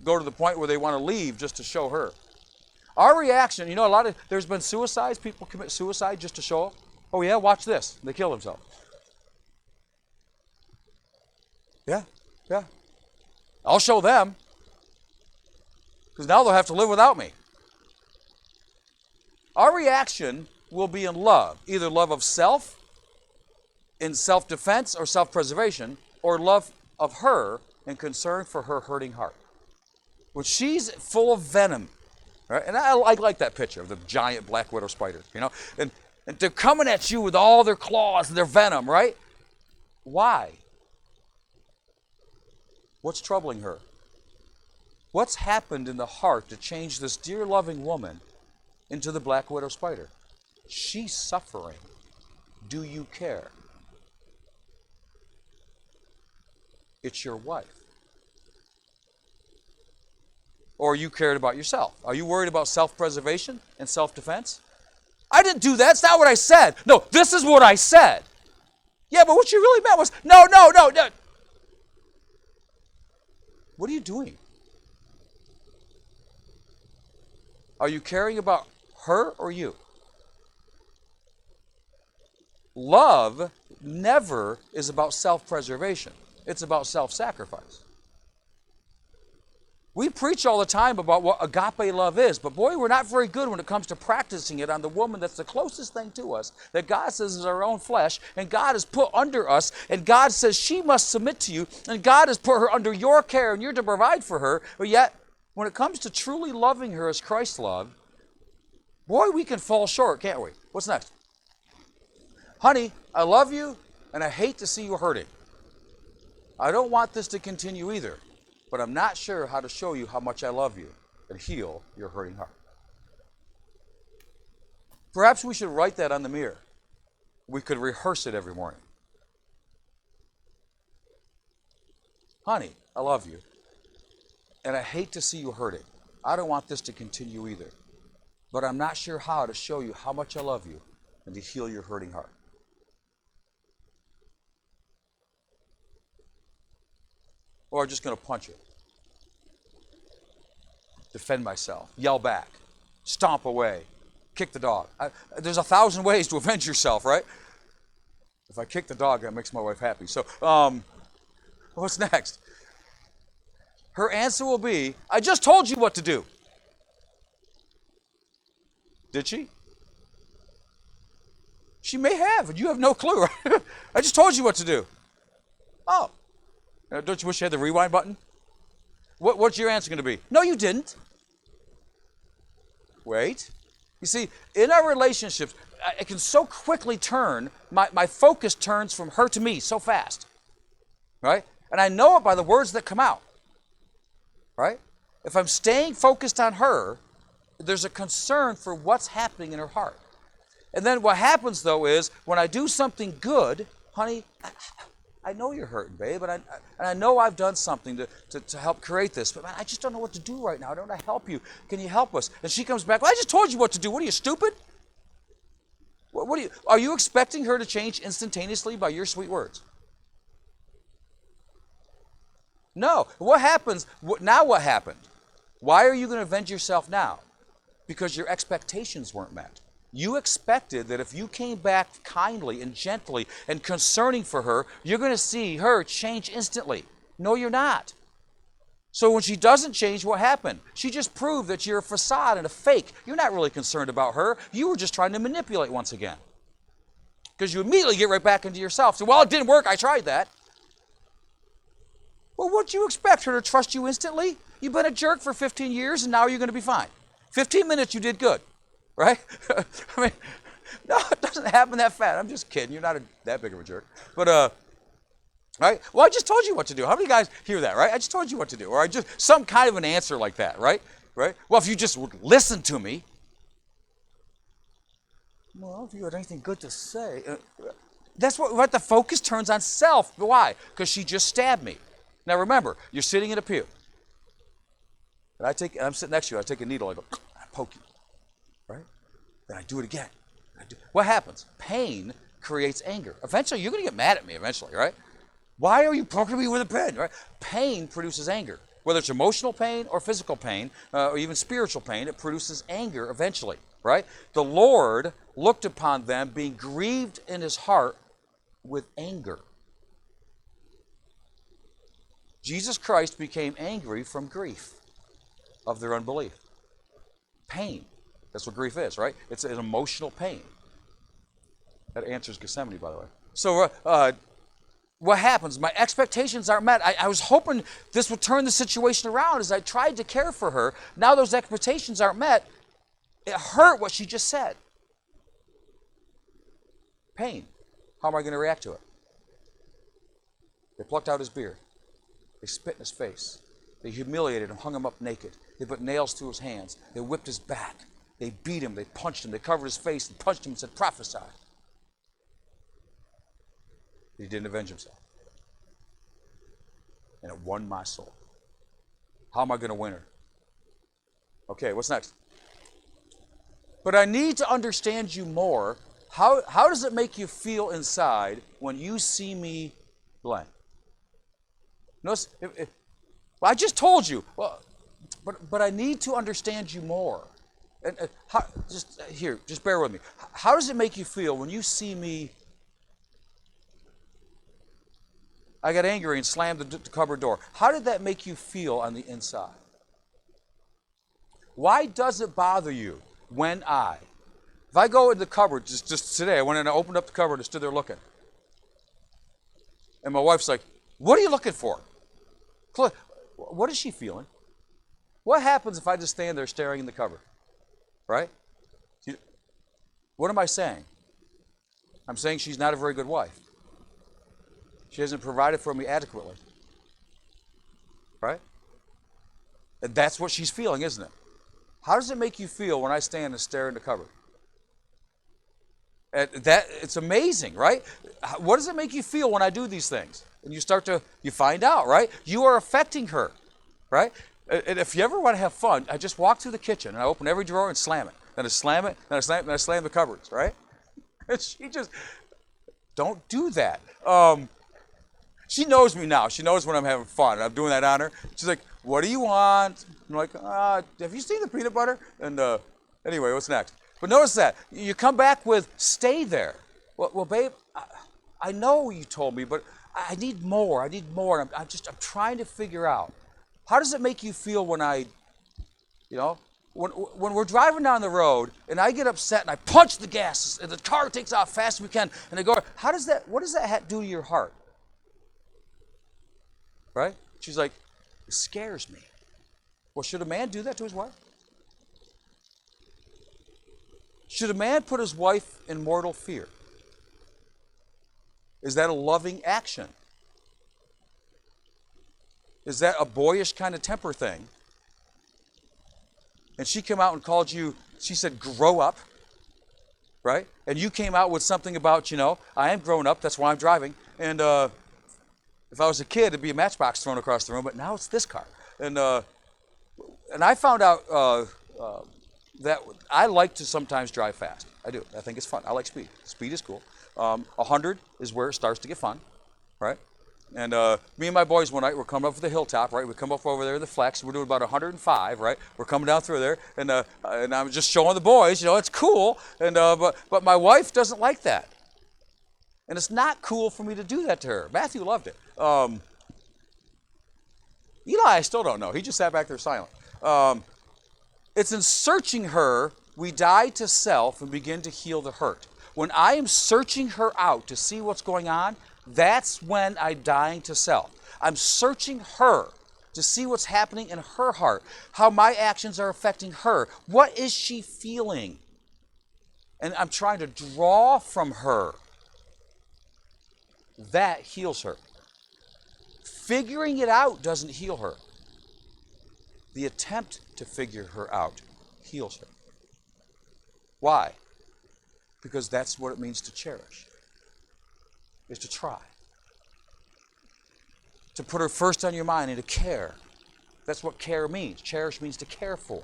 go to the point where they want to leave just to show her. Our reaction, there's been suicides. People commit suicide just to show up. Oh yeah, watch this. They kill themselves. Yeah. I'll show them. Because now they'll have to live without me. Our reaction will be in love. Either love of self, in self-defense or self-preservation, or love of her and concern for her hurting heart. When she's full of venom, right? And I like that picture of the giant black widow spider, and they're coming at you with all their claws and their venom, right? Why? What's troubling her? What's happened in the heart to change this dear loving woman into the black widow spider? She's suffering. Do you care? It's your wife. Or you cared about yourself. Are you worried about self-preservation and self-defense? I didn't do that. That's not what I said. No, this is what I said. Yeah, but what you really meant was, no. What are you doing? Are you caring about her or you? Love never is about self-preservation. It's about self-sacrifice. We preach all the time about what agape love is, but boy, we're not very good when it comes to practicing it on the woman that's the closest thing to us, that God says is our own flesh, and God has put under us, and God says she must submit to you, and God has put her under your care, and you're to provide for her, but yet, when it comes to truly loving her as Christ loved, boy, we can fall short, can't we? What's next? Honey, I love you, and I hate to see you hurting. I don't want this to continue either, but I'm not sure how to show you how much I love you and heal your hurting heart. Perhaps we should write that on the mirror. We could rehearse it every morning. Honey, I love you, and I hate to see you hurting. I don't want this to continue either, but I'm not sure how to show you how much I love you and to heal your hurting heart. Or I'm just going to punch you, defend myself, yell back, stomp away, kick the dog. There's 1,000 ways to avenge yourself, right? If I kick the dog, that makes my wife happy. So, what's next? Her answer will be, I just told you what to do. Did she? She may have, and you have no clue, right? I just told you what to do. Oh. Don't you wish you had the rewind button? What's your answer going to be? No, you didn't. Wait. You see, in our relationships, I can so quickly turn, my focus turns from her to me so fast. Right? And I know it by the words that come out. Right? If I'm staying focused on her, there's a concern for what's happening in her heart. And then what happens, though, is when I do something good, honey, I know you're hurting, babe, and I know I've done something to help create this, but man, I just don't know what to do right now. I don't know how to help you. Can you help us? And she comes back, well, I just told you what to do. What are you, stupid? Are you expecting her to change instantaneously by your sweet words? No. What happens? Now what happened? Why are you going to avenge yourself now? Because your expectations weren't met. You expected that if you came back kindly and gently and concerning for her, you're going to see her change instantly. No, you're not. So when she doesn't change, what happened? She just proved that you're a facade and a fake. You're not really concerned about her. You were just trying to manipulate once again. Because you immediately get right back into yourself. So, well, it didn't work. I tried that. Well, what'd you expect? Her to trust you instantly? You've been a jerk for 15 years, and now you're going to be fine. 15 minutes, you did good. Right? I mean, no, it doesn't happen that fast. I'm just kidding. You're not that big of a jerk. But Right? Well, I just told you what to do. How many guys hear that, right? I just told you what to do. Or I just, some kind of an answer like that, right? Right? Well, if you just would listen to me. Well, if you had anything good to say. That's what the focus turns on self. Why? Because she just stabbed me. Now remember, you're sitting in a pew. And I'm sitting next to you. I take a needle. I go, I poke you. Right? Then I do it again. What happens? Pain creates anger. Eventually, you're going to get mad at me eventually, right? Why are you poking me with a pen? Right? Pain produces anger. Whether it's emotional pain or physical pain or even spiritual pain, it produces anger eventually, right? The Lord looked upon them being grieved in his heart with anger. Jesus Christ became angry from grief of their unbelief. Pain. That's what grief is, right? It's an emotional pain. That answers Gethsemane, by the way. So, what happens? My expectations aren't met. I was hoping this would turn the situation around as I tried to care for her. Now those expectations aren't met. It hurt what she just said. Pain. How am I going to react to it? They plucked out his beard. They spit in his face. They humiliated him, hung him up naked. They put nails through his hands. They whipped his back. They beat him. They punched him. They covered his face and punched him and said, prophesy. He didn't avenge himself. And it won my soul. How am I going to win her? Okay, what's next? But I need to understand you more. How does it make you feel inside when you see me blank? Notice, well, I just told you. Well, but I need to understand you more. And just bear with me. How does it make you feel when you see me? I got angry and slammed the cupboard door. How did that make you feel on the inside? Why does it bother you when if I go in the cupboard, just today, I went in and opened up the cupboard and stood there looking. And my wife's like, what are you looking for? What is she feeling? What happens if I just stand there staring in the cupboard? Right? What am I saying? I'm saying she's not a very good wife. She hasn't provided for me adequately. Right? And that's what she's feeling, isn't it? How does it make you feel when I stand and stare in the cupboard? It's amazing, right? What does it make you feel when I do these things? And you find out, right? You are affecting her, right? And if you ever want to have fun, I just walk through the kitchen and I open every drawer and slam it. Then I slam it, then I slam it, then I slam the cupboards, right? And she just, don't do that. She knows me now. She knows when I'm having fun. I'm doing that on her. She's like, what do you want? I'm like, have you seen the peanut butter? And anyway, what's next? But notice that. You come back with, stay there. Well babe, I know you told me, but I need more. I need more. I'm trying to figure out. How does it make you feel when when we're driving down the road and I get upset and I punch the gas and the car takes off fast as we can and I go, what does that do to your heart? Right? She's like, it scares me. Well, should a man do that to his wife? Should a man put his wife in mortal fear? Is that a loving action? Is that a boyish kind of temper thing? And she came out and called you, she said, grow up, right? And you came out with something about, I am grown up, that's why I'm driving. And if I was a kid, it'd be a matchbox thrown across the room, but now it's this car. And I found out that I like to sometimes drive fast. I do. I think it's fun. I like speed. Speed is cool. 100 is where it starts to get fun, right? And me and my boys one night, we're coming up the hilltop, right? We come up over there, the flex. We're doing about 105, right? We're coming down through there, and I'm just showing the boys, it's cool. And but my wife doesn't like that, and it's not cool for me to do that to her. Matthew loved it. Eli, I still don't know. He just sat back there silent. It's in searching her, we die to self and begin to heal the hurt. When I am searching her out to see what's going on, that's when I'm dying to self. I'm searching her to see what's happening in her heart, how my actions are affecting her. What is she feeling? And I'm trying to draw from her. That heals her. Figuring it out doesn't heal her. The attempt to figure her out heals her. Why? Because that's what it means to cherish, is to try. To put her first on your mind and to care. That's what care means. Cherish means to care for.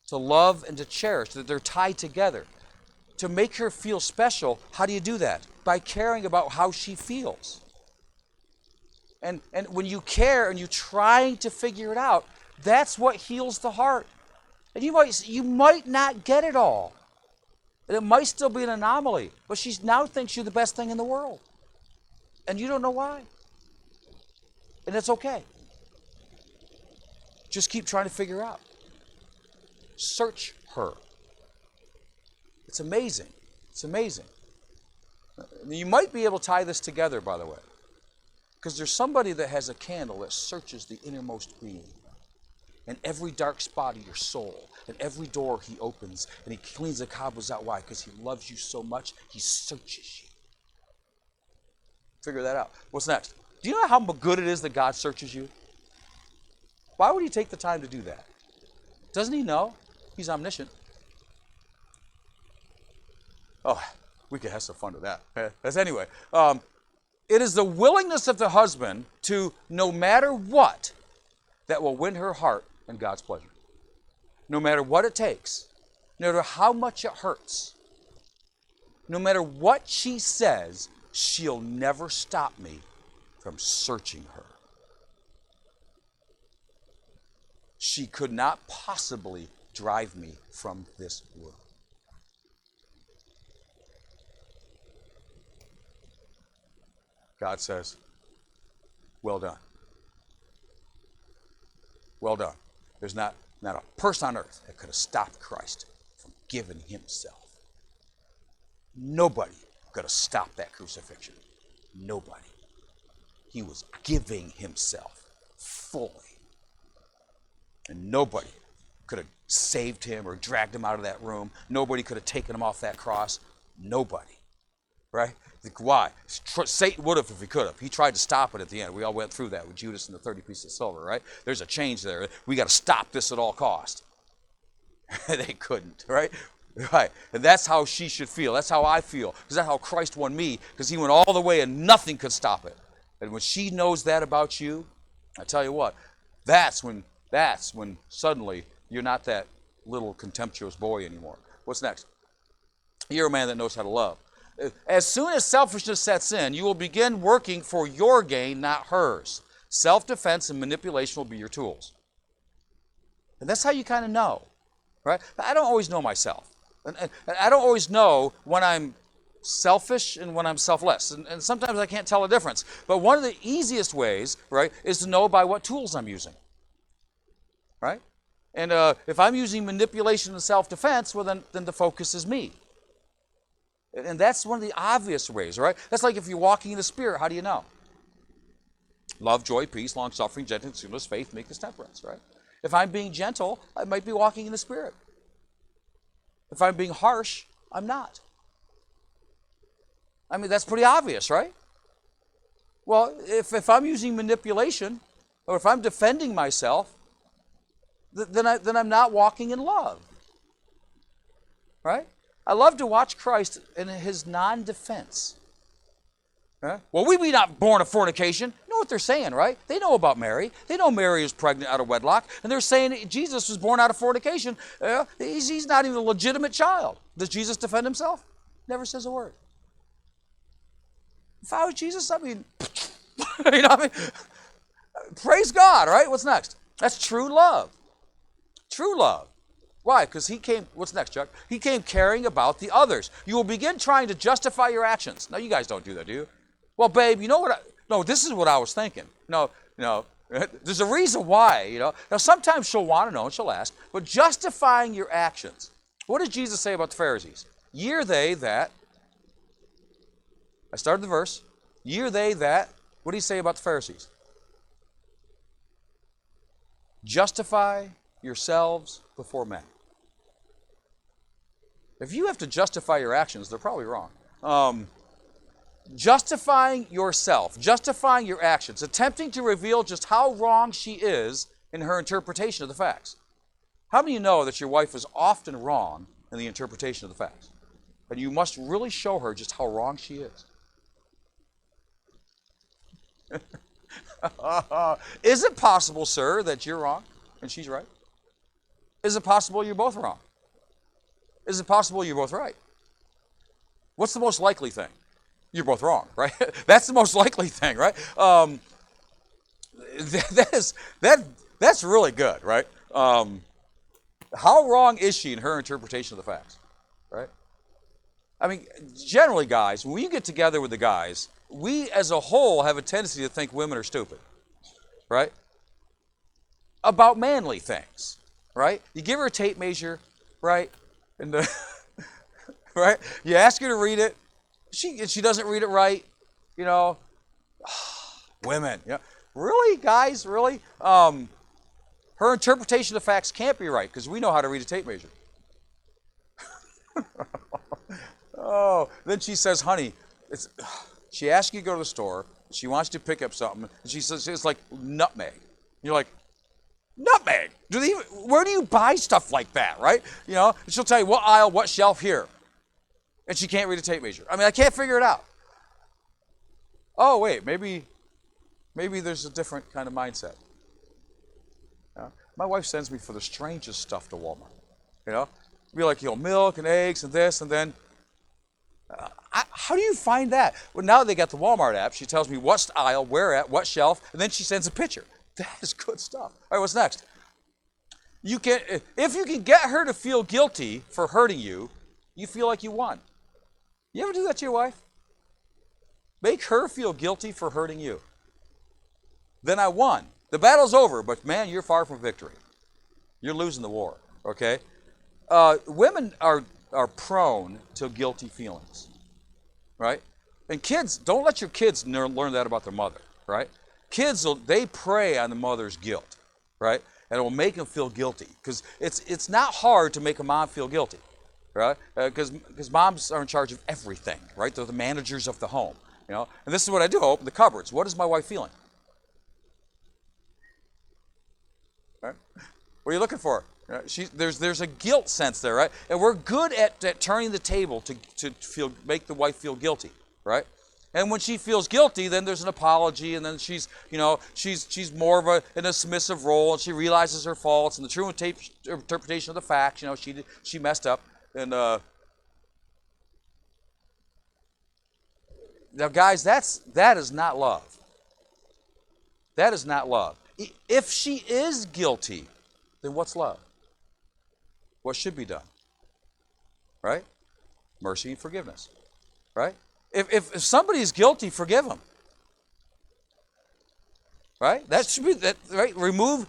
To love and to cherish, that they're tied together. To make her feel special, how do you do that? By caring about how she feels. And when you care and you're trying to figure it out, that's what heals the heart. And you might not get it all. And it might still be an anomaly, but she now thinks you're the best thing in the world. And you don't know why. And it's okay. Just keep trying to figure out. Search her. It's amazing. It's amazing. You might be able to tie this together, by the way. Because there's somebody that has a candle that searches the innermost being. And every dark spot of your soul. And every door he opens. And he cleans the cobwebs out. Why? Because he loves you so much, he searches you. Figure that out. What's next? Do you know how good it is that God searches you? Why would he take the time to do that? Doesn't he know? He's omniscient. Oh, we could have some fun with that. As anyway, it is the willingness of the husband to, no matter what, that will win her heart and God's pleasure. No matter what it takes, no matter how much it hurts, no matter what she says, she'll never stop me from searching her. She could not possibly drive me from this world. God says, well done. Well done. There's not a person on earth that could have stopped Christ from giving himself. Nobody could have stopped that crucifixion. Nobody. He was giving himself fully. And nobody could have saved him or dragged him out of that room. Nobody could have taken him off that cross. Nobody. Right? Why? Satan would have if he could have. He tried to stop it at the end. We all went through that with Judas and the 30 pieces of silver, right? There's a change there. We got to stop this at all cost. They couldn't, right? Right. And that's how she should feel. That's how I feel. Because that's how Christ won me. Because he went all the way and nothing could stop it. And when she knows that about you, I tell you what, that's when suddenly you're not that little contemptuous boy anymore. What's next? You're a man that knows how to love. As soon as selfishness sets in, you will begin working for your gain, not hers. Self-defense and manipulation will be your tools. And that's how you kind of know, right? I don't always know myself. And I don't always know when I'm selfish and when I'm selfless. And sometimes I can't tell the difference. But one of the easiest ways, right, is to know by what tools I'm using, right? And if I'm using manipulation and self-defense, well, then the focus is me. And that's one of the obvious ways, right? That's like if you're walking in the Spirit, how do you know? Love, joy, peace, long-suffering, gentleness, goodness, faith, meekness, temperance, right? If I'm being gentle, I might be walking in the Spirit. If I'm being harsh, I'm not. I mean, that's pretty obvious, right? Well, if I'm using manipulation, or if I'm defending myself, then I'm not walking in love, right? I love to watch Christ in his non-defense. Huh? Well, we be not born of fornication. You know what they're saying, right? They know about Mary. They know Mary is pregnant out of wedlock. And they're saying Jesus was born out of fornication. He's not even a legitimate child. Does Jesus defend himself? Never says a word. If I was Jesus, I mean, you know what I mean? Praise God, right? What's next? That's true love. True love. Why? Because he came, what's next, Chuck? He came caring about the others. You will begin trying to justify your actions. Now, you guys don't do that, do you? Well, babe, you know what? No, this is what I was thinking. No, there's a reason why, you know. Now, sometimes she'll want to know and she'll ask, but justifying your actions. What does Jesus say about the Pharisees? Ye are they that, I started the verse, ye are they that, what did he say about the Pharisees? Justify yourselves before men. If you have to justify your actions, they're probably wrong. justifying yourself, justifying your actions, attempting to reveal just how wrong she is in her interpretation of the facts. How many of you know that your wife is often wrong in the interpretation of the facts? And you must really show her just how wrong she is. Is it possible, sir, that you're wrong and she's right? Is it possible you're both wrong? Is it possible you're both right? What's the most likely thing? You're both wrong, right? That's the most likely thing, right? That's really good, right? How wrong is she in her interpretation of the facts, right? I mean, generally, guys, when you get together with the guys, we as a whole have a tendency to think women are stupid, right? About manly things, right? You give her a tape measure, right? And right? You ask her to read it. She doesn't read it right, you know. Women, yeah. Really, guys, really? Her interpretation of facts can't be right because we know how to read a tape measure. Oh, then she says, honey, she asks you to go to the store. She wants you to pick up something. And she says, it's like nutmeg. You're like, nutmeg? Where do you buy stuff like that, right? You know, and she'll tell you what aisle, what shelf here. And she can't read a tape measure. I mean, I can't figure it out. Oh, wait, maybe there's a different kind of mindset. My wife sends me for the strangest stuff to Walmart. You know, be like, milk and eggs and this and then. How do you find that? Well, now they got the Walmart app. She tells me what aisle, where at, what shelf, and then she sends a picture. That is good stuff. All right, what's next? If you can get her to feel guilty for hurting you, you feel like you won. You ever do that to your wife? Make her feel guilty for hurting you. Then I won. The battle's over, but man, you're far from victory. You're losing the war, okay? Women are prone to guilty feelings, right? And kids, don't let your kids learn that about their mother, right? Kids, they prey on the mother's guilt, right? And it will make them feel guilty because it's not hard to make a mom feel guilty, right? Because moms are in charge of everything, right? They're the managers of the home, you know? And this is what I do. I open the cupboards. What is my wife feeling? Right? What are you looking for? There's a guilt sense there, right? And we're good at turning the table to make the wife feel guilty, right? And when she feels guilty, then there's an apology, and then she's more of in a submissive role, and she realizes her faults and the true interpretation of the facts. You know, she messed up, and now, guys, that is not love. That is not love. If she is guilty, then what's love? What should be done? Right? Mercy and forgiveness. Right? If somebody is guilty, forgive them. Right? That should be that. Right? Remove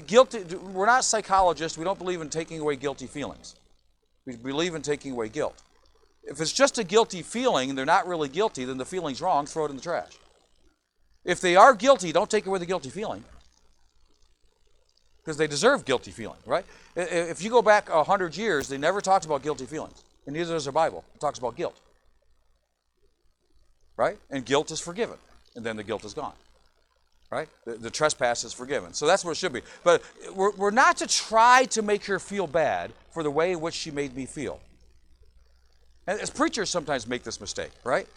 guilty. We're not psychologists. We don't believe in taking away guilty feelings. We believe in taking away guilt. If it's just a guilty feeling and they're not really guilty, then the feeling's wrong. Throw it in the trash. If they are guilty, don't take away the guilty feeling. Because they deserve guilty feeling, right? If you go back 100 years, they never talked about guilty feelings. And neither does the Bible. It talks about guilt. Right? And guilt is forgiven. And then the guilt is gone. Right? The trespass is forgiven. So that's what it should be. But we're not to try to make her feel bad for the way in which she made me feel. And as preachers sometimes make this mistake, right?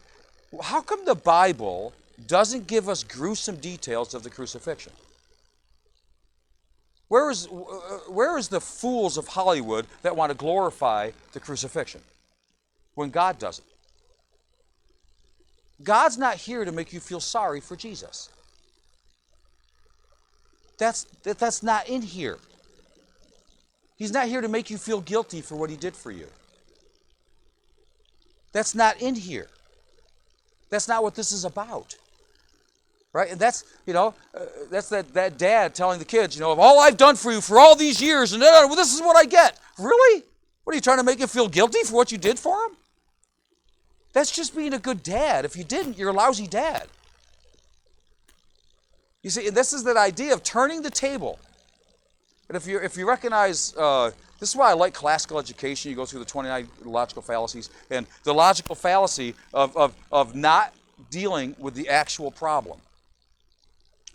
How come the Bible doesn't give us gruesome details of the crucifixion? Where is the fools of Hollywood that want to glorify the crucifixion when God doesn't? God's not here to make you feel sorry for Jesus. That's not in here. He's not here to make you feel guilty for what he did for you. That's not in here. That's not what this is about. Right? And that's, that's that dad telling the kids, of all I've done for you for all these years, and well, this is what I get. Really? What, are you trying to make him feel guilty for what you did for him? That's just being a good dad. If you didn't, you're a lousy dad. You see, this is that idea of turning the table. And if you recognize, this is why I like classical education. You go through the 29 logical fallacies, and the logical fallacy of not dealing with the actual problem.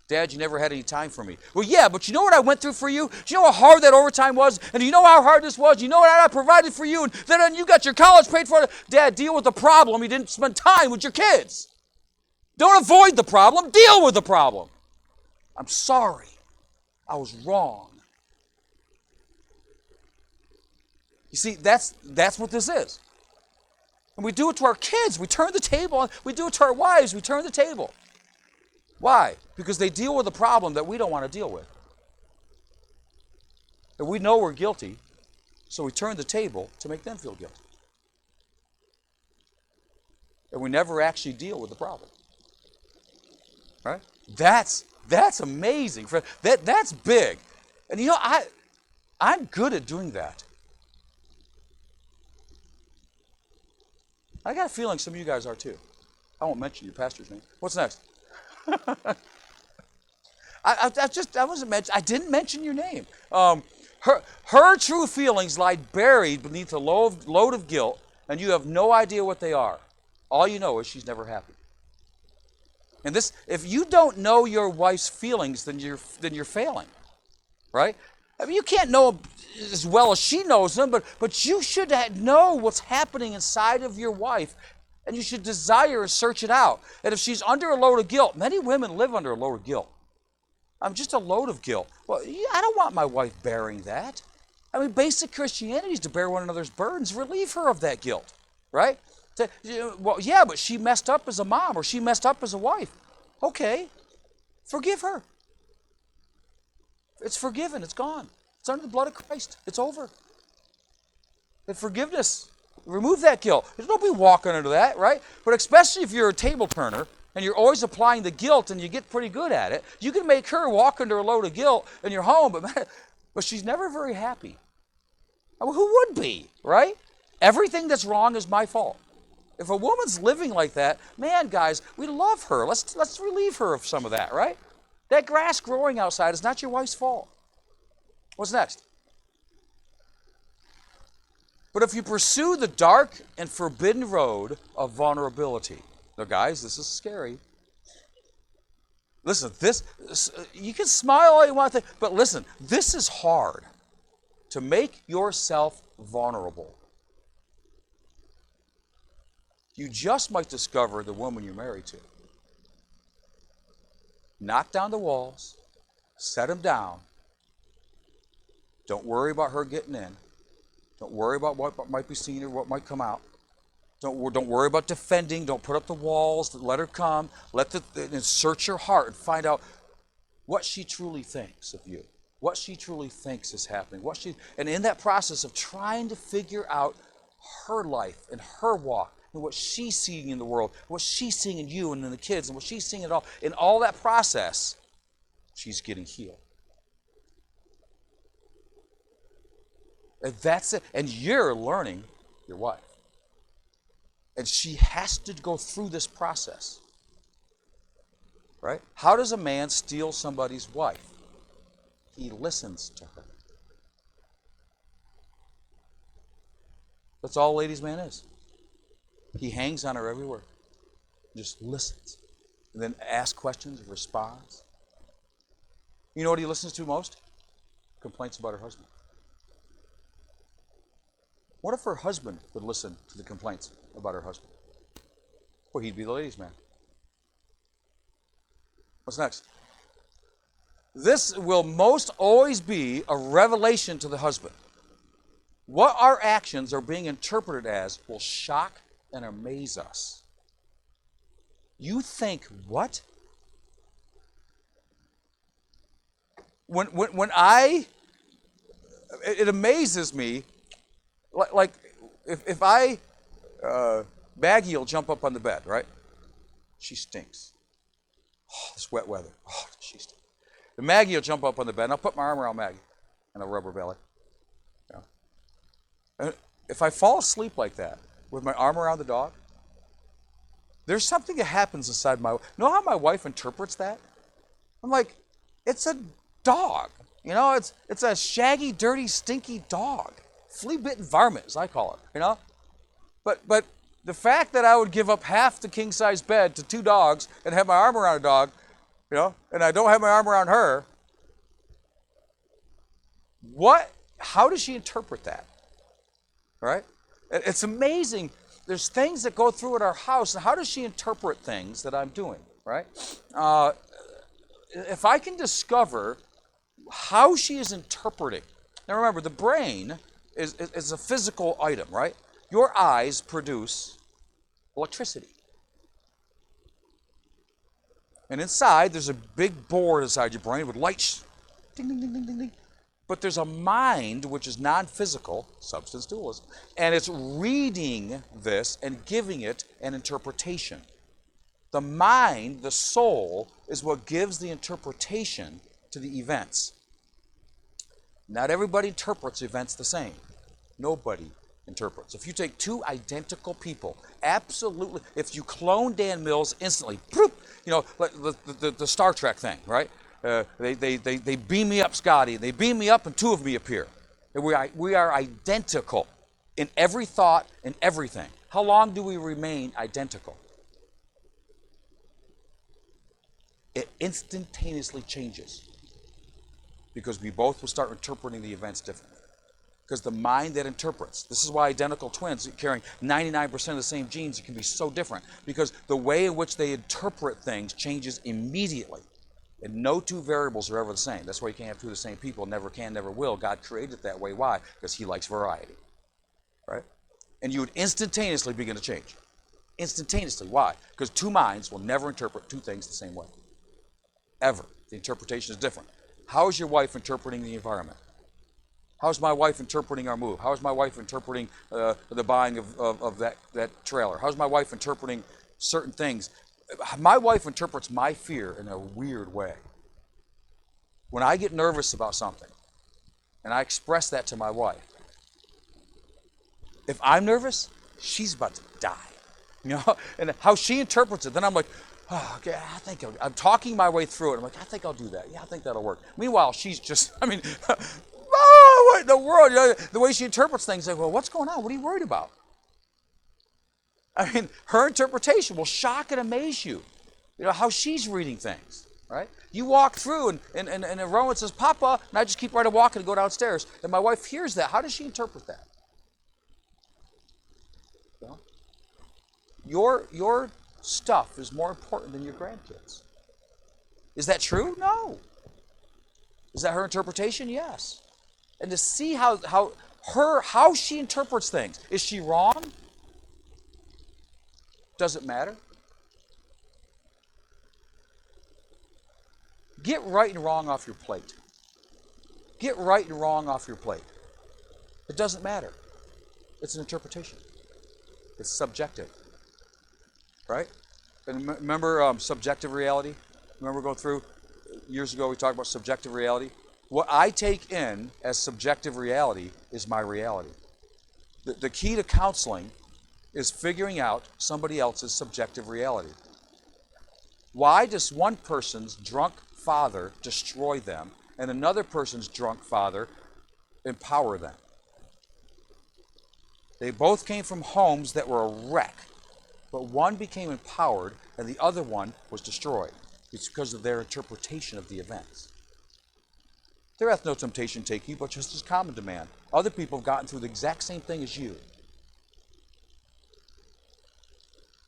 Dad, you never had any time for me. Well, yeah, but you know what I went through for you? Do you know how hard that overtime was? And do you know how hard this was? You know what I provided for you? And then you got your college paid for. Dad, deal with the problem. You didn't spend time with your kids. Don't avoid the problem. Deal with the problem. I'm sorry. I was wrong. You see, that's what this is. And we do it to our kids. We turn the table on. We do it to our wives. We turn the table. Why? Because they deal with a problem that we don't want to deal with. And we know we're guilty, so we turn the table to make them feel guilty. And we never actually deal with the problem. Right? That's amazing. That's big. And you know, I'm good at doing that. I got a feeling some of you guys are too. I won't mention your pastor's name. What's next? I didn't mention your name. Her true feelings lie buried beneath a load of guilt, and you have no idea what they are. All you know is she's never happy. And this, if you don't know your wife's feelings, then you're failing, right? I mean, you can't know them as well as she knows them, but you should know what's happening inside of your wife. And you should desire and search it out. And if she's under a load of guilt, many women live under a load of guilt. I'm just a load of guilt. Well, I don't want my wife bearing that. I mean, basic Christianity is to bear one another's burdens, relieve her of that guilt, right? Well, yeah, but she messed up as a mom or she messed up as a wife. Okay, forgive her. It's forgiven. It's gone. It's under the blood of Christ. It's over. And forgiveness. Remove that guilt. Don't be walking into that, right? But especially if you're a table turner and you're always applying the guilt and you get pretty good at it, you can make her walk under a load of guilt in your home, but she's never very happy. I mean, who would be, right? Everything that's wrong is my fault. If a woman's living like that, man, guys, we love her. Let's relieve her of some of that, right? That grass growing outside is not your wife's fault. What's next? But if you pursue the dark and forbidden road of vulnerability, now guys, this is scary. Listen, you can smile all you want to, but listen, this is hard. To make yourself vulnerable. You just might discover the woman you're married to. Knock down the walls, set them down. Don't worry about her getting in. Don't worry about what might be seen or what might come out. Don't worry about defending. Don't put up the walls. Let her come. And search your heart and find out what she truly thinks of you. What she truly thinks is happening. And in that process of trying to figure out her life and her walk and what she's seeing in the world, what she's seeing in you and in the kids, and what she's seeing in all that process, she's getting healed. And that's it. And you're learning your wife. And she has to go through this process. Right? How does a man steal somebody's wife? He listens to her. That's all a ladies' man is. He hangs on her every word. Just listens. And then asks questions and responds. You know what he listens to most? Complaints about her husband. What if her husband would listen to the complaints about her husband? Well, he'd be the ladies' man. What's next? This will most always be a revelation to the husband. What our actions are being interpreted as will shock and amaze us. You think, what? It amazes me. Like if Maggie will jump up on the bed, right? She stinks. Oh, this wet weather. Oh, she stinks. And Maggie will jump up on the bed, and I'll put my arm around Maggie, and I'll rub her belly. Yeah. And if I fall asleep like that, with my arm around the dog, there's something that happens inside my. Know how my wife interprets that? I'm like, it's a dog. You know, it's a shaggy, dirty, stinky dog. Flea-bitten varmint, as I call it, you know? But the fact that I would give up half the king-size bed to two dogs and have my arm around a dog, you know, and I don't have my arm around her, how does she interpret that? Right? It's amazing. There's things that go through at our house, and how does she interpret things that I'm doing, right? If I can discover how she is interpreting. Now remember, the brain is a physical item, right? Your eyes produce electricity. And inside, there's a big board inside your brain with lights. Ding, ding, ding, ding, ding, ding. But there's a mind, which is non-physical, substance dualism, and it's reading this and giving it an interpretation. The mind, the soul, is what gives the interpretation to the events. Not everybody interprets events the same. Nobody interprets. If you take two identical people, absolutely, if you clone Dan Mills instantly, you know, the Star Trek thing, right? They beam me up, Scotty. They beam me up, and two of me appear. And we are identical in every thought and everything. How long do we remain identical? It instantaneously changes because we both will start interpreting the events differently. Because the mind that interprets, this is why identical twins carrying 99% of the same genes can be so different, because the way in which they interpret things changes immediately. And no two variables are ever the same. That's why you can't have two of the same people. Never can, never will. God created it that way. Why? Because he likes variety. Right? And you would instantaneously begin to change. Instantaneously. Why? Because two minds will never interpret two things the same way. Ever. The interpretation is different. How is your wife interpreting the environment? How's my wife interpreting our move? How's my wife interpreting the buying of that trailer? How's my wife interpreting certain things? My wife interprets my fear in a weird way. When I get nervous about something, and I express that to my wife, if I'm nervous, she's about to die. You know, and how she interprets it, then I'm like, oh, okay, I think I'm talking my way through it. I'm like, I think I'll do that. Yeah, I think that'll work. Meanwhile, she's just, I mean, oh, what in the world? You know, the way she interprets things, like, well, what's going on? What are you worried about? I mean, her interpretation will shock and amaze you. You know, how she's reading things, right? You walk through and Rowan says, Papa, and I just keep right on walking and go downstairs. And my wife hears that. How does she interpret that? You know? Your stuff is more important than your grandkids. Is that true? No. Is that her interpretation? Yes. And to see how she interprets things. Is she wrong? Does it matter? Get right and wrong off your plate. Get right and wrong off your plate. It doesn't matter. It's an interpretation. It's subjective. Right? And remember subjective reality? Remember going through years ago we talked about subjective reality? What I take in as subjective reality is my reality. The key to counseling is figuring out somebody else's subjective reality. Why does one person's drunk father destroy them and another person's drunk father empower them? They both came from homes that were a wreck, but one became empowered and the other one was destroyed. It's because of their interpretation of the events. There hath no temptation take you, but just as common to man. Other people have gotten through the exact same thing as you.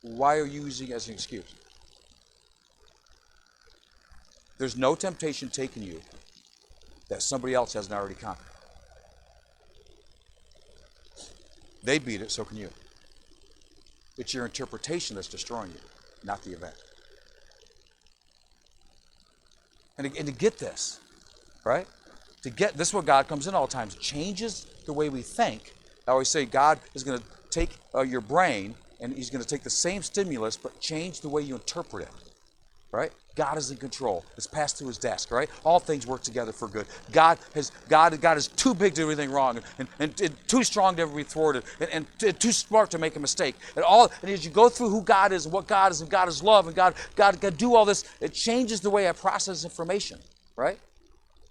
Why are you using it as an excuse? There's no temptation taking you that somebody else hasn't already conquered. They beat it, so can you. It's your interpretation that's destroying you, not the event. And to get this, right? This is what God comes in all the time. Changes the way we think. I always say God is going to take your brain and he's going to take the same stimulus but change the way you interpret it. Right? God is in control. It's passed through his desk, right? All things work together for good. God is too big to do anything wrong and too strong to ever be thwarted and too smart to make a mistake. And as you go through who God is and what God is and God is love and God can do all this, it changes the way I process information, right?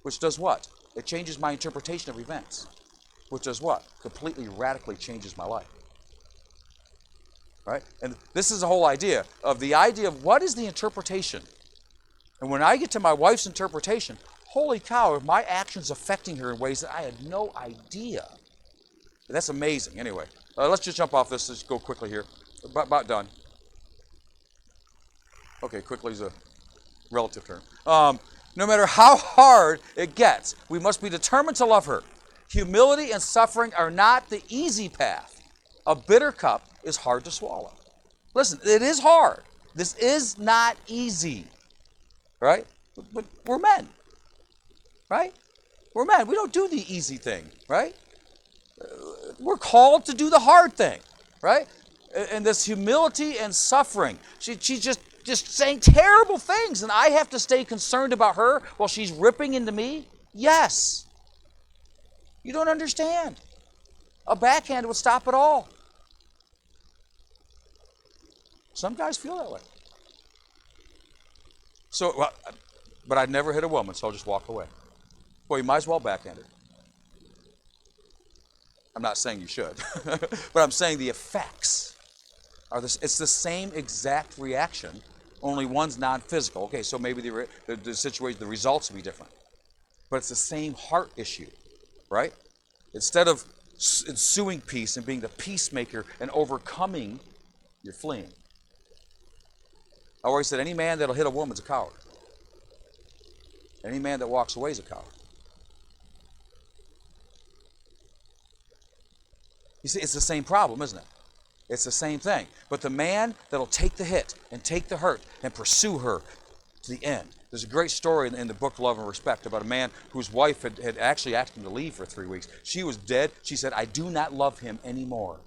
which does what? It changes my interpretation of events, which does what? Completely, radically changes my life. Right? And this is the whole idea of what is the interpretation. And when I get to my wife's interpretation, holy cow, are my actions affecting her in ways that I had no idea. That's amazing. Anyway, let's just jump off this. Let's go quickly here. About done. Okay, quickly is a relative term. No matter how hard it gets, we must be determined to love her. Humility and suffering are not the easy path. A bitter cup is hard to swallow. Listen, it is hard. This is not easy. Right? But we're men. Right? We're men. We don't do the easy thing. Right? We're called to do the hard thing. Right? And this humility and suffering. She's just saying terrible things, and I have to stay concerned about her while she's ripping into me? Yes. You don't understand. A backhand would stop it all. Some guys feel that way. So, but I'd never hit a woman, so I'll just walk away. Well, you might as well backhand her. I'm not saying you should, but I'm saying the effects are this. It's the same exact reaction, only one's non-physical. Okay, so maybe the situation, the results will be different, but it's the same heart issue, right? Instead of ensuing peace and being the peacemaker and overcoming, you're fleeing. I always said any man that'll hit a woman's a coward. Any man that walks away is a coward. You see, it's the same problem, isn't it? It's the same thing. But the man that'll take the hit and take the hurt and pursue her to the end. There's a great story in the book Love and Respect about a man whose wife had actually asked him to leave for 3 weeks. She was dead. She said, I do not love him anymore.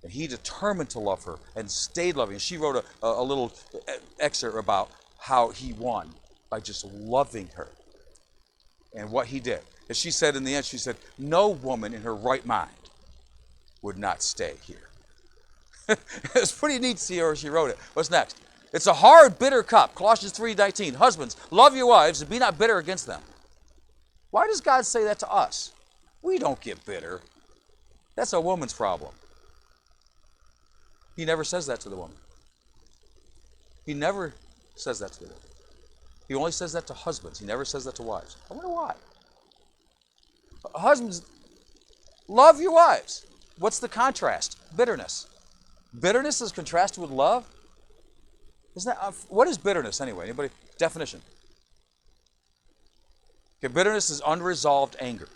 And he determined to love her and stayed loving. And she wrote a little excerpt about how he won by just loving her and what he did. And she said in the end, she said, no woman in her right mind would not stay here. It's pretty neat to see how she wrote it. What's next? It's a hard, bitter cup. Colossians 3:19. Husbands, love your wives and be not bitter against them. Why does God say that to us? We don't get bitter. That's a woman's problem. He never says that to the woman. He never says that to the woman. He only says that to husbands. He never says that to wives. I wonder why. Husbands, love your wives. What's the contrast? Bitterness. Bitterness is contrasted with love? Isn't that, what is bitterness anyway? Anybody? Definition. Okay, bitterness is unresolved anger.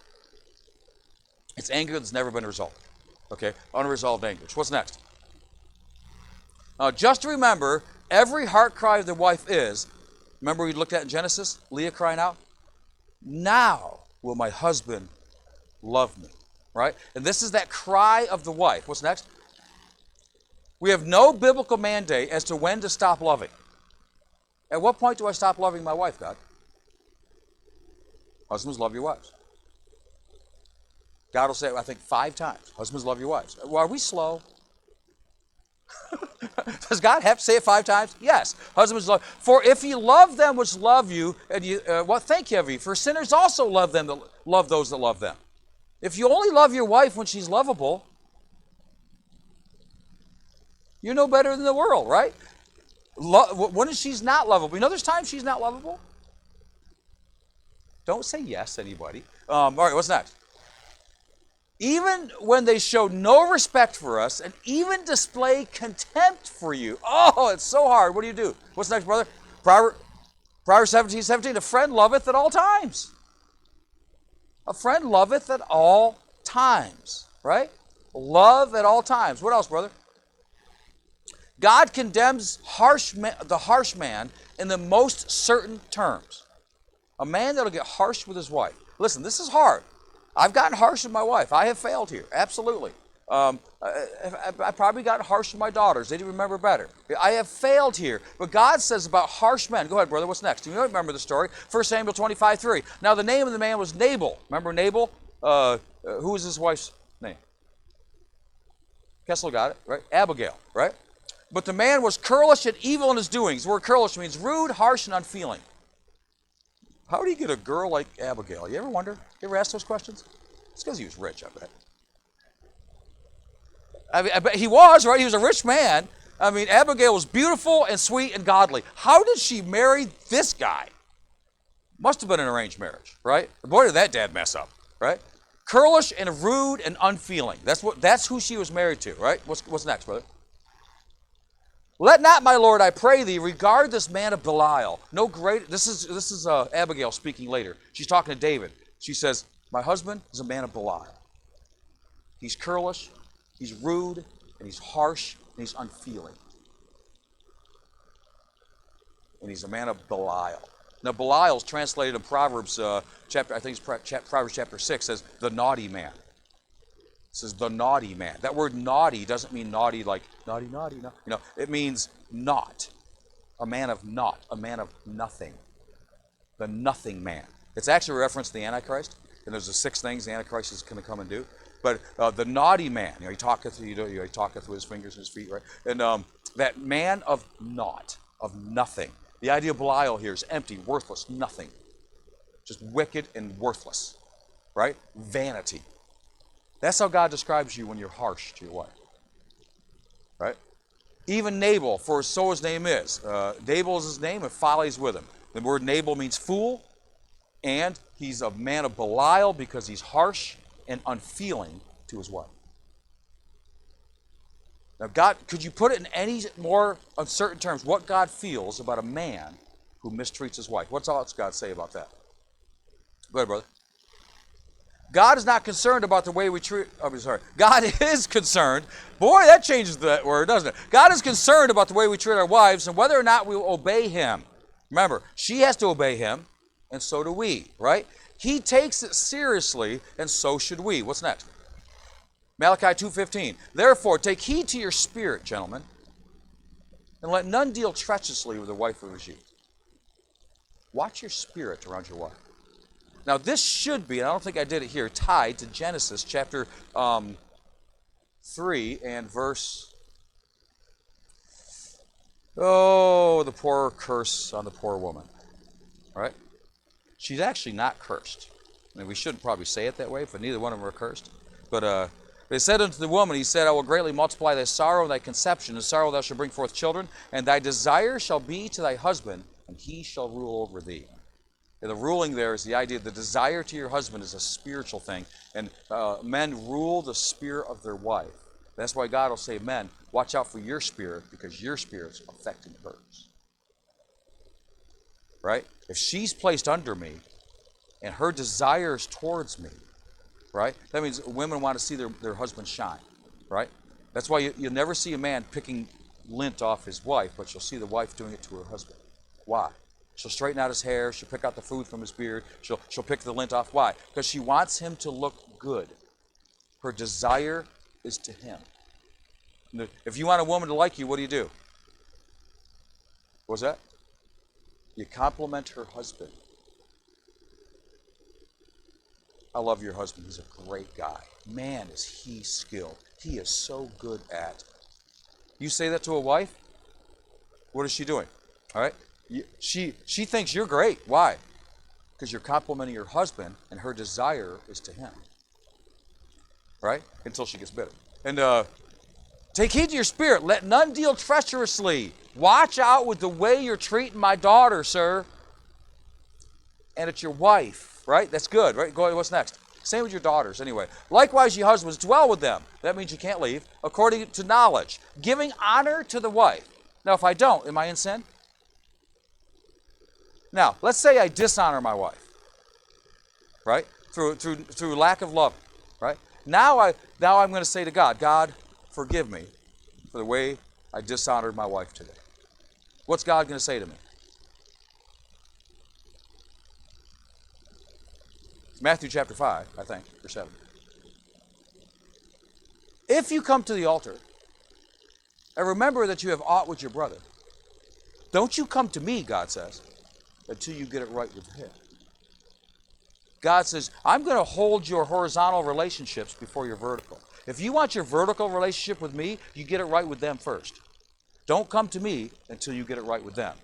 It's anger that's never been resolved. Okay, unresolved anger. So what's next? Now, just remember, every heart cry of the wife is, remember we looked at in Genesis, Leah crying out, now will my husband love me, right? And this is that cry of the wife. What's next? We have no biblical mandate as to when to stop loving. At what point do I stop loving my wife, God? Husbands, love your wives. God will say it, I think, 5 times. Husbands, love your wives. Well, are we slow? Does God have to say it 5 times? Yes. Husbands, love. For if you love them which love you, and you, what think you of you? For sinners also love them that love those that love them. If you only love your wife when she's lovable, you're no better than the world, right? When she's not lovable. You know there's times she's not lovable? Don't say yes, anybody. All right, what's next? Even when they show no respect for us and even display contempt for you. Oh, it's so hard. What do? What's next, brother? Proverbs 17:17. A friend loveth at all times. A friend loveth at all times, right? Love at all times. What else, brother? God condemns the harsh man in the most certain terms. A man that'll get harsh with his wife. Listen, this is hard. I've gotten harsh with my wife. I have failed here, absolutely. I probably got harsh with my daughters. They didn't remember better. I have failed here. But God says about harsh men. Go ahead, brother. What's next? You remember the story. 1 Samuel 25:3. Now the name of the man was Nabal. Remember Nabal? Who was his wife's name? Kessel got it, right? Abigail, right? But the man was churlish and evil in his doings. The word churlish means rude, harsh, and unfeeling. How did he get a girl like Abigail? You ever wonder? You ever ask those questions? It's because he was rich, I bet. I bet he was, right? He was a rich man. I mean, Abigail was beautiful and sweet and godly. How did she marry this guy? Must have been an arranged marriage, right? Boy, did that dad mess up, right? Curlish and rude and unfeeling. That's who she was married to, right? What's next, brother? Let not, my Lord, I pray thee, regard this man of Belial. No great. This is Abigail speaking later. She's talking to David. She says, my husband is a man of Belial. He's curlish, he's rude, and he's harsh, and he's unfeeling. And he's a man of Belial. Now, Belial is translated in Proverbs chapter, I think it's Proverbs chapter 6, says the naughty man. It says the naughty man. That word naughty doesn't mean naughty like naughty, naughty, no. You know, it means not. A man of naught, a man of nothing. The nothing man. It's actually a reference to the Antichrist. And there's the 6 things the Antichrist is going to come and do. But the naughty man, he talketh with his fingers and his feet, right? And that man of naught, of nothing. The idea of Belial here is empty, worthless, nothing. Just wicked and worthless, right? Vanity. That's how God describes you when you're harsh to your wife, right? Even Nabal, for so his name is. Nabal is his name, and folly's with him. The word Nabal means fool, and he's a man of Belial because he's harsh and unfeeling to his wife. Now, God, could you put it in any more uncertain terms what God feels about a man who mistreats his wife? What's else God say about that? Go ahead, brother. God is not concerned about the way we treat. God is concerned. Boy, that changes that word, doesn't it? God is concerned about the way we treat our wives and whether or not we will obey him. Remember, she has to obey him, and so do we, right? He takes it seriously, and so should we. What's next? Malachi 2:15. Therefore, take heed to your spirit, gentlemen, and let none deal treacherously with the wife of his youth. Watch your spirit around your wife. Now, this should be, and I don't think I did it here, tied to Genesis chapter 3 and verse... Oh, the poor curse on the poor woman. All right? She's actually not cursed. I mean, we shouldn't probably say it that way, but neither one of them are cursed. But they said unto the woman, he said, I will greatly multiply thy sorrow and thy conception, and sorrow thou shalt bring forth children, and thy desire shall be to thy husband, and he shall rule over thee. And the ruling there is the idea the desire to your husband is a spiritual thing, and men rule the spirit of their wife. That's why God will say, men, watch out for your spirit, because your spirit's affecting hers. Right? If she's placed under me, and her desires towards me, right? That means women want to see their husband shine, right? That's why you'll never see a man picking lint off his wife, but you'll see the wife doing it to her husband. Why? She'll straighten out his hair. She'll pick out the food from his beard. She'll pick the lint off. Why? Because she wants him to look good. Her desire is to him. If you want a woman to like you, what do? What's that? You compliment her husband. I love your husband. He's a great guy. Man, is he skilled. He is so good at. You say that to a wife, what is she doing? All right? She thinks you're great. Why? Because you're complimenting your husband, and her desire is to him. Right? Until she gets bitter. And take heed to your spirit. Let none deal treacherously. Watch out with the way you're treating my daughter, sir. And it's your wife. Right? That's good. Right? Go ahead. What's next? Same with your daughters, anyway. Likewise, ye husbands, dwell with them. That means you can't leave. According to knowledge. Giving honor to the wife. Now, if I don't, am I in sin? Now, let's say I dishonor my wife, right? Through lack of love, right? Now I'm going to say to God, God, forgive me for the way I dishonored my wife today. What's God going to say to me? It's Matthew chapter 5, I think, or 7. If you come to the altar and remember that you have aught with your brother, don't you come to me, God says, until you get it right with him. God says, I'm going to hold your horizontal relationships before your vertical. If you want your vertical relationship with me, you get it right with them first. Don't come to me until you get it right with them.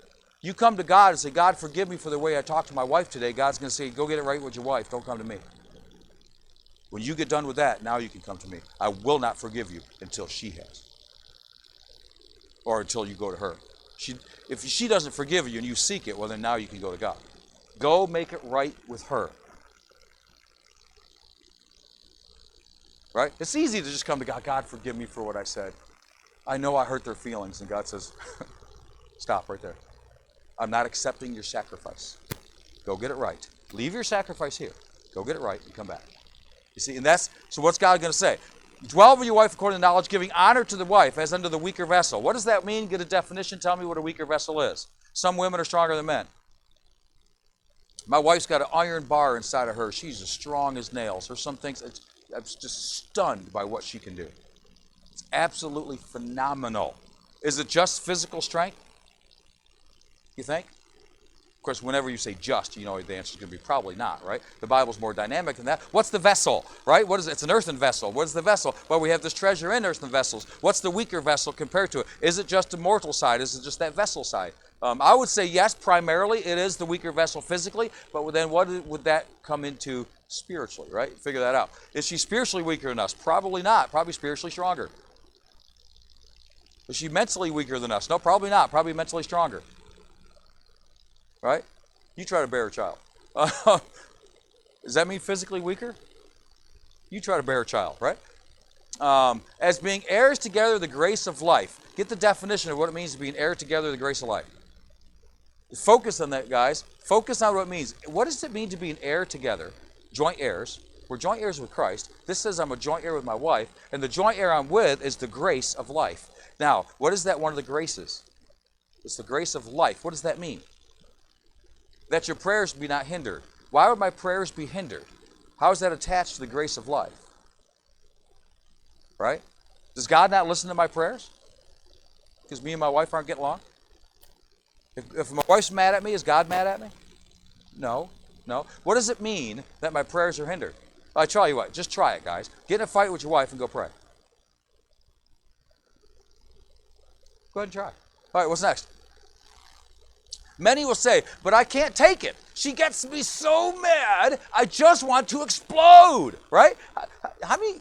You come to God and say, God, forgive me for the way I talked to my wife today. God's going to say, go get it right with your wife. Don't come to me. When you get done with that, now you can come to me. I will not forgive you until she has. Or until you go to her. If she doesn't forgive you and you seek it, well, then now you can go to God. Go make it right with her. Right? It's easy to just come to God. God, forgive me for what I said. I know I hurt their feelings. And God says, stop right there. I'm not accepting your sacrifice. Go get it right. Leave your sacrifice here. Go get it right and come back. You see, and so what's God going to say? Dwell with your wife according to knowledge, giving honor to the wife as unto the weaker vessel. What does that mean? Get a definition. Tell me what a weaker vessel is. Some women are stronger than men. My wife's got an iron bar inside of her. She's as strong as nails. There's some things, I'm just stunned by what she can do. It's absolutely phenomenal. Is it just physical strength? You think? Of course, whenever you say just, you know the answer is going to be probably not, right? The Bible's more dynamic than that. What's the vessel, right? What is it? It's an earthen vessel. What is the vessel? Well, we have this treasure in earthen vessels. What's the weaker vessel compared to it? Is it just the mortal side? Is it just that vessel side? I would say yes, primarily it is the weaker vessel physically, but then what would that come into spiritually, right? Figure that out. Is she spiritually weaker than us? Probably not. Probably spiritually stronger. Is she mentally weaker than us? No, probably not. Probably mentally stronger. Right? You try to bear a child. Does that mean physically weaker? You try to bear a child, right? As being heirs together of the grace of life. Get the definition of what it means to be an heir together of the grace of life. Focus on that, guys. Focus on what it means. What does it mean to be an heir together? Joint heirs. We're joint heirs with Christ. This says I'm a joint heir with my wife, and the joint heir I'm with is the grace of life. Now, what is that one of the graces? It's the grace of life. What does that mean? That your prayers be not hindered. Why would my prayers be hindered? How is that attached to the grace of life? Right? Does God not listen to my prayers? Because me and my wife aren't getting along? If my wife's mad at me, is God mad at me? No. What does it mean that my prayers are hindered? I tell you what, just try it, guys. Get in a fight with your wife and go pray. Go ahead and try. All right, what's next? Many will say, but I can't take it. She gets me so mad, I just want to explode. Right? How many...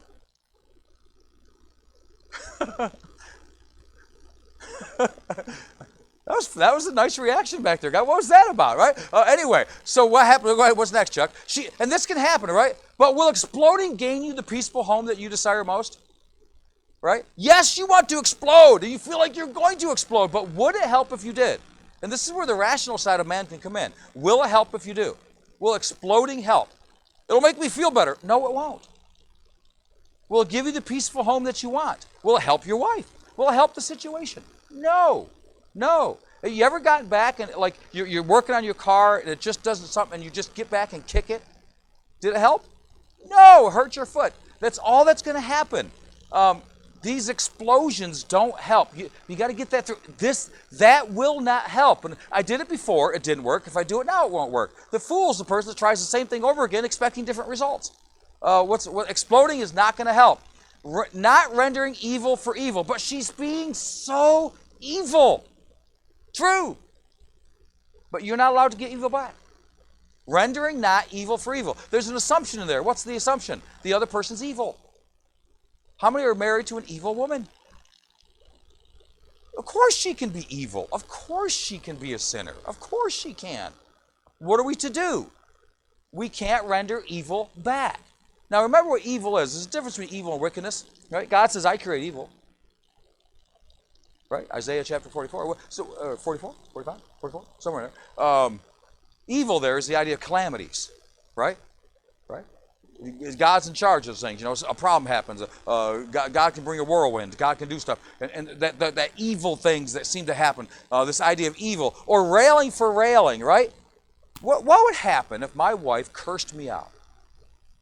That was a nice reaction back there, guy. What was that about, right? Anyway, so what happened? What's next, Chuck? And this can happen, right? But will exploding gain you the peaceful home that you desire most? Right? Yes, you want to explode, and you feel like you're going to explode, but would it help if you did? And this is where the rational side of man can come in. Will it help if you do? Will exploding help? It'll make me feel better. No, it won't. Will it give you the peaceful home that you want? Will it help your wife? Will it help the situation? No. Have you ever gotten back and like you're working on your car and it just doesn't something and you just get back and kick it? Did it help? No, it hurt your foot. That's all that's going to happen. These explosions don't help. You got to get that through. That will not help. And I did it before. It didn't work. If I do it now, it won't work. The fool is the person that tries the same thing over again, expecting different results. Exploding is not going to help. Not rendering evil for evil. But she's being so evil. True. But you're not allowed to get evil back. Rendering not evil for evil. There's an assumption in there. What's the assumption? The other person's evil. How many are married to an evil woman? Of course she can be evil. Of course she can be a sinner. Of course she can. What are we to do? We can't render evil back. Now remember what evil is. There's a difference between evil and wickedness. Right? God says, I create evil. Right? Isaiah chapter 44. So 44? 45? 44? Somewhere there. Evil there is the idea of calamities. Right? God's in charge of things. You know, a problem happens. God can bring a whirlwind. God can do stuff. And that evil things that seem to happen. This idea of evil. Or railing for railing, right? What would happen if my wife cursed me out?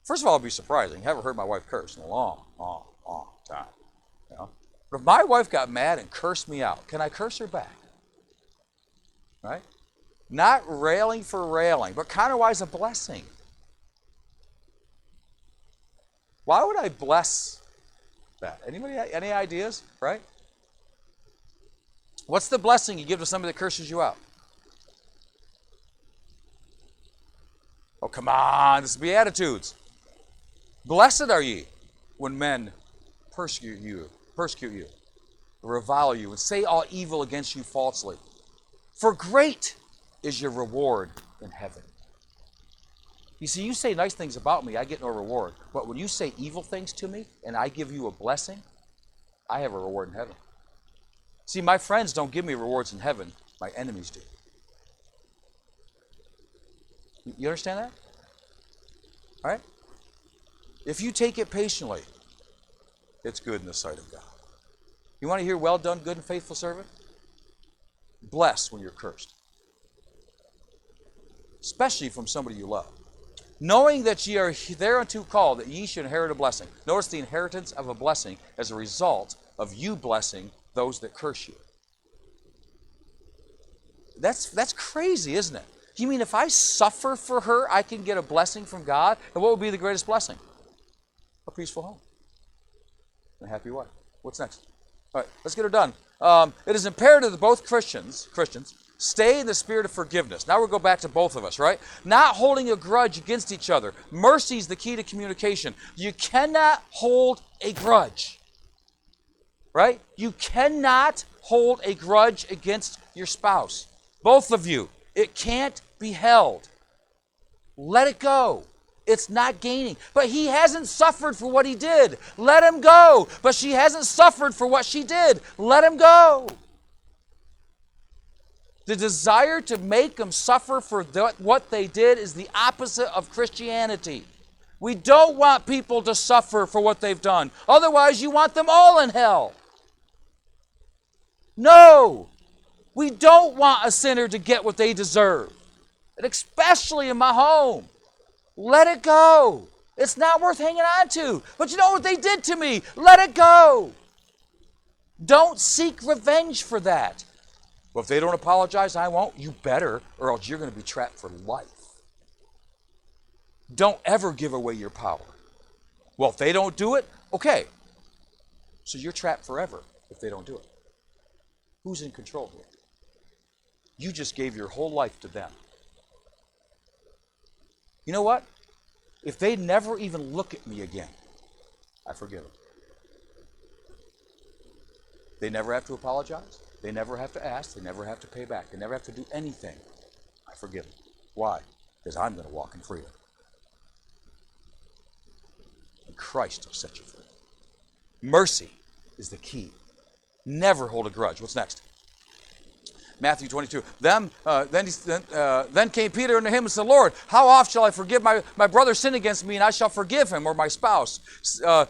First of all, it'd be surprising. I haven't heard my wife curse in a long time. You know? But if my wife got mad and cursed me out, can I curse her back? Right? Not railing for railing, but counterwise a blessing. Why would I bless that? Anybody, any ideas? Right? What's the blessing you give to somebody that curses you out? Oh, come on. This is Beatitudes. Blessed are ye when men persecute you, revile you, and say all evil against you falsely. For great is your reward in heaven. You see, you say nice things about me, I get no reward. But when you say evil things to me and I give you a blessing, I have a reward in heaven. See, my friends don't give me rewards in heaven. My enemies do. You understand that? All right? If you take it patiently, it's good in the sight of God. You want to hear, well done, good and faithful servant? Bless when you're cursed. Especially from somebody you love. Knowing that ye are thereunto called, that ye should inherit a blessing. Notice the inheritance of a blessing as a result of you blessing those that curse you. That's crazy, isn't it? You mean if I suffer for her, I can get a blessing from God? And what would be the greatest blessing? A peaceful home. And a happy wife. What's next? All right, let's get her done. It is imperative that both Christians, stay in the spirit of forgiveness. Now we'll go back to both of us, right? Not holding a grudge against each other. Mercy is the key to communication. You cannot hold a grudge, right? You cannot hold a grudge against your spouse. Both of you. It can't be held. Let it go. It's not gaining. But he hasn't suffered for what he did. Let him go. But she hasn't suffered for what she did. Let him go. The desire to make them suffer for what they did is the opposite of Christianity. We don't want people to suffer for what they've done. Otherwise, you want them all in hell. No. We don't want a sinner to get what they deserve. And especially in my home. Let it go. It's not worth hanging on to. But you know what they did to me? Let it go. Don't seek revenge for that. Well, if they don't apologize, I won't. You better, or else you're going to be trapped for life. Don't ever give away your power. Well, if they don't do it, okay. So you're trapped forever if they don't do it. Who's in control here? You just gave your whole life to them. You know what? If they never even look at me again, I forgive them. They never have to apologize. They never have to ask. They never have to pay back. They never have to do anything. I forgive them. Why? Because I'm going to walk in freedom. And Christ will set you free. Mercy is the key. Never hold a grudge. What's next? Matthew 22. Then came Peter unto him and said, Lord, how oft shall I forgive my brother sin against me, and I shall forgive him, or my spouse?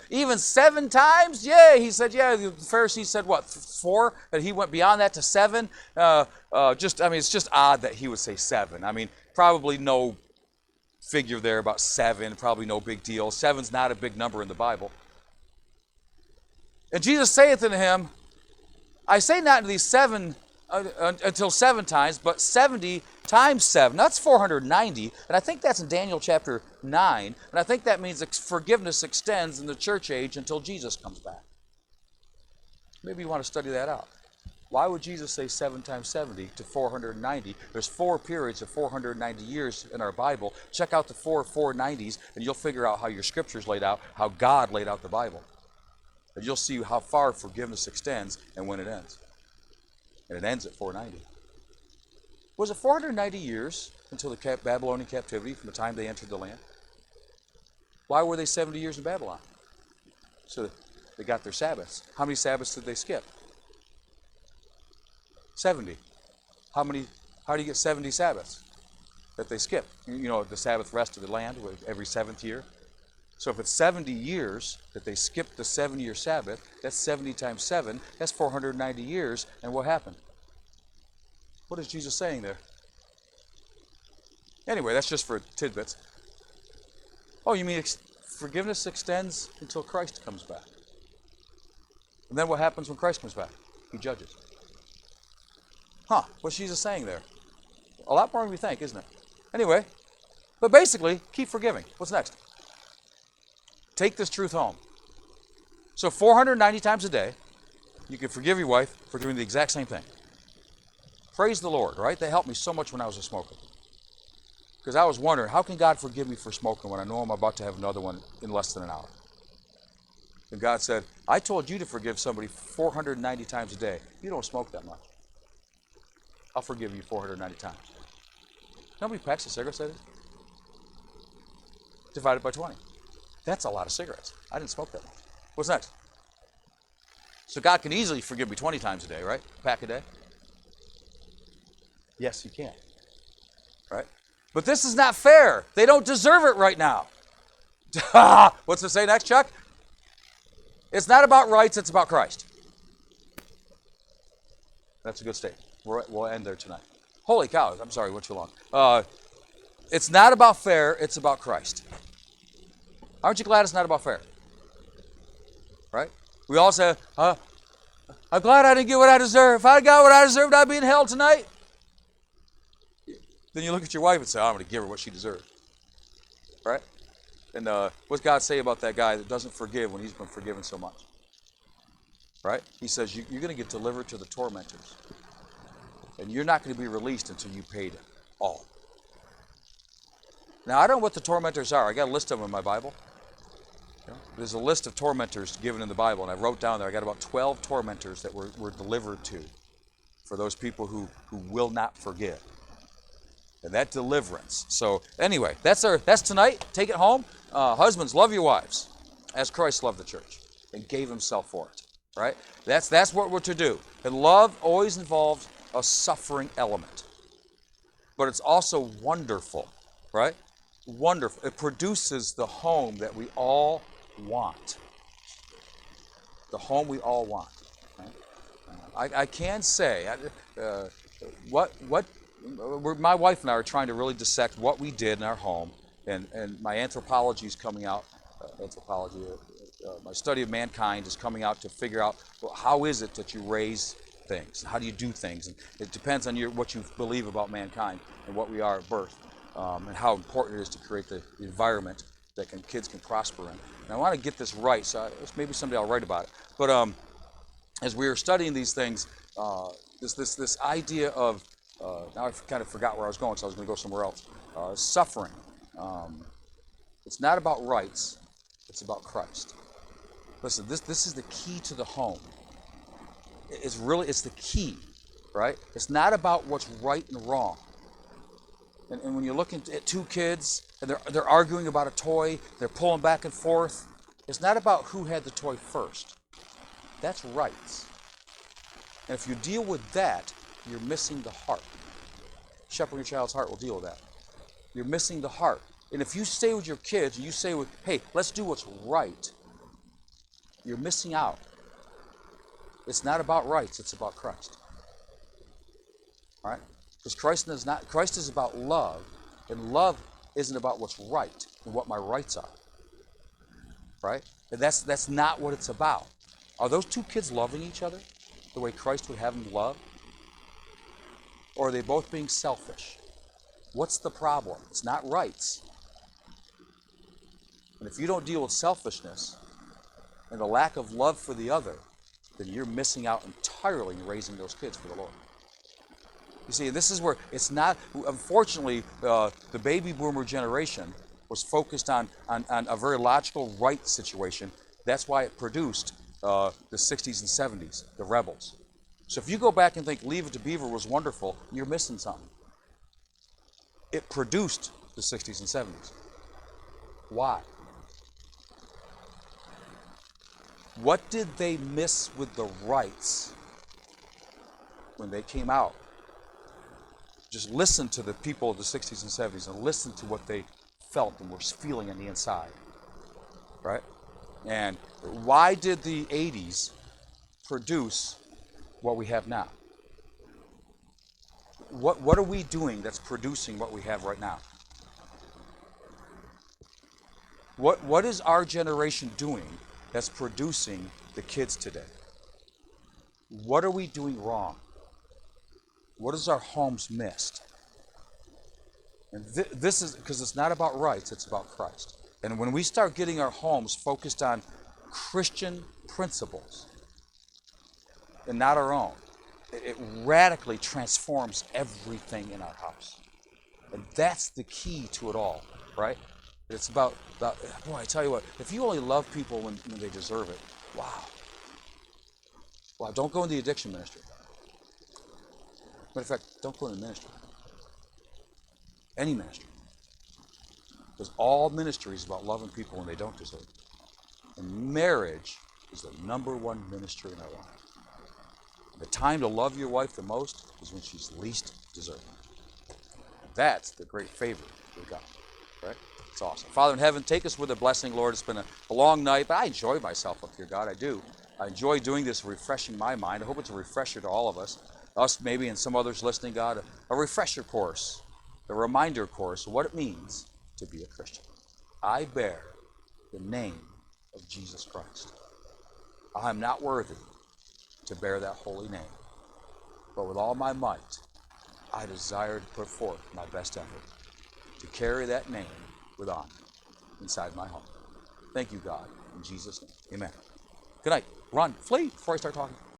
Even 7 times? Yeah, he said, yeah. The Pharisees said, what, 4? But he went beyond that to 7. It's just odd that he would say 7. I mean, probably no figure there about 7, probably no big deal. 7's not a big number in the Bible. And Jesus saith unto him, I say not unto these 7 until 7 times, but 70 times 7. That's 490, and I think that's in Daniel chapter 9, and I think that means forgiveness extends in the church age until Jesus comes back. Maybe you want to study that out. Why would Jesus say 7 times 70 to 490? There's 4 periods of 490 years in our Bible. Check out the 490s, and you'll figure out how your scriptures laid out, how God laid out the Bible. And you'll see how far forgiveness extends and when it ends. And it ends at 490. Was it 490 years until the Babylonian captivity from the time they entered the land? Why were they 70 years in Babylon? So they got their Sabbaths. How many Sabbaths did they skip? 70. How do you get 70 Sabbaths that they skip? You know, the Sabbath rest of the land every 7th year. So if it's 70 years that they skipped the 7-year Sabbath, that's 70 times 7, that's 490 years, and what happened? What is Jesus saying there? Anyway, that's just for tidbits. Oh, you mean forgiveness extends until Christ comes back. And then what happens when Christ comes back? He judges. Huh, what's Jesus saying there? A lot more than we think, isn't it? Anyway, but basically, keep forgiving. What's next? Take this truth home. So 490 times a day, you can forgive your wife for doing the exact same thing. Praise the Lord, right? That helped me so much when I was a smoker. Because I was wondering, how can God forgive me for smoking when I know I'm about to have another one in less than an hour? And God said, I told you to forgive somebody 490 times a day. You don't smoke that much. I'll forgive you 490 times. How many packs of cigarettes that is? Divided by 20. That's a lot of cigarettes. I didn't smoke that much. What's next? So God can easily forgive me 20 times a day, right? A pack a day? Yes, He can. Right? But this is not fair. They don't deserve it right now. What's it say next, Chuck? It's not about rights, it's about Christ. That's a good statement. We'll end there tonight. Holy cow, I'm sorry, went too long. It's not about fair, it's about Christ. Aren't you glad it's not about fair? Right? We all say, I'm glad I didn't get what I deserve. If I got what I deserved, I'd be in hell tonight. Then you look at your wife and say, I'm going to give her what she deserves. Right? And what's God say about that guy that doesn't forgive when he's been forgiven so much? Right? He says, you're going to get delivered to the tormentors. And you're not going to be released until you paid all. Now, I don't know what the tormentors are. I got a list of them in my Bible. There's a list of tormentors given in the Bible, and I wrote down there, I got about 12 tormentors that were delivered to for those people who will not forgive. And that deliverance. So anyway, that's tonight. Take it home. Husbands, love your wives as Christ loved the church and gave himself for it. Right? That's what we're to do. And love always involves a suffering element. But it's also wonderful. Right? Wonderful. It produces the home that we all want. The home we all want. Right? I can say my wife and I are trying to really dissect what we did in our home, and my anthropology is coming out. My study of mankind is coming out to figure out, well, how is it that you raise things? How do you do things? And it depends on what you believe about mankind and what we are at birth, and how important it is to create the environment that kids can prosper in. And I want to get this right, so maybe someday I'll write about it. But as we were studying these things, this idea of now I kind of forgot where I was going, so I was going to go somewhere else. Suffering. It's not about rights, it's about Christ. Listen, this is the key to the home. It's the key, right? It's not about what's right and wrong. And when you're looking at two kids and they're arguing about a toy, they're pulling back and forth, it's not about who had the toy first. That's rights. And if you deal with that, you're missing the heart. Shepherding your child's heart will deal with that. You're missing the heart. And if you stay with your kids and you say, hey, let's do what's right, you're missing out. It's not about rights, it's about Christ. All right? Because Christ is about love, and love isn't about what's right and what my rights are. Right? And that's not what it's about. Are those two kids loving each other the way Christ would have them love? Or are they both being selfish? What's the problem? It's not rights. And if you don't deal with selfishness and the lack of love for the other, then you're missing out entirely in raising those kids for the Lord. You see, this is where it's not, unfortunately, the baby boomer generation was focused on a very logical right situation. That's why it produced the 60s and 70s, the rebels. So if you go back and think Leave It to Beaver was wonderful, you're missing something. It produced the 60s and 70s. Why? What did they miss with the rights when they came out? Just listen to the people of the 60s and 70s and listen to what they felt and were feeling on the inside. Right? And why did the 80s produce what we have now? What are we doing that's producing what we have right now? What is our generation doing that's producing the kids today? What are we doing wrong? What has our homes missed? And this is because it's not about rights, it's about Christ. And when we start getting our homes focused on Christian principles and not our own, it radically transforms everything in our house. And that's the key to it all, right? It's about boy, I tell you what, if you only love people when they deserve it, wow. Wow, don't go in the addiction ministry. Matter of fact, don't go in the ministry. Any ministry. Because all ministry is about loving people when they don't deserve it. And marriage is the number one ministry in our life. The time to love your wife the most is when she's least deserving. That's the great favor we got, right? It's awesome. Father in heaven, take us with a blessing, Lord. It's been a long night, but I enjoy myself up here, God. I do. I enjoy doing this, refreshing my mind. I hope it's a refresher to all of us maybe and some others listening, God, a refresher course, a reminder course of what it means to be a Christian. I bear the name of Jesus Christ. I am not worthy to bear that holy name, but with all my might, I desire to put forth my best effort to carry that name with honor inside my heart. Thank you, God, in Jesus' name. Amen. Good night. Run, flee before I start talking.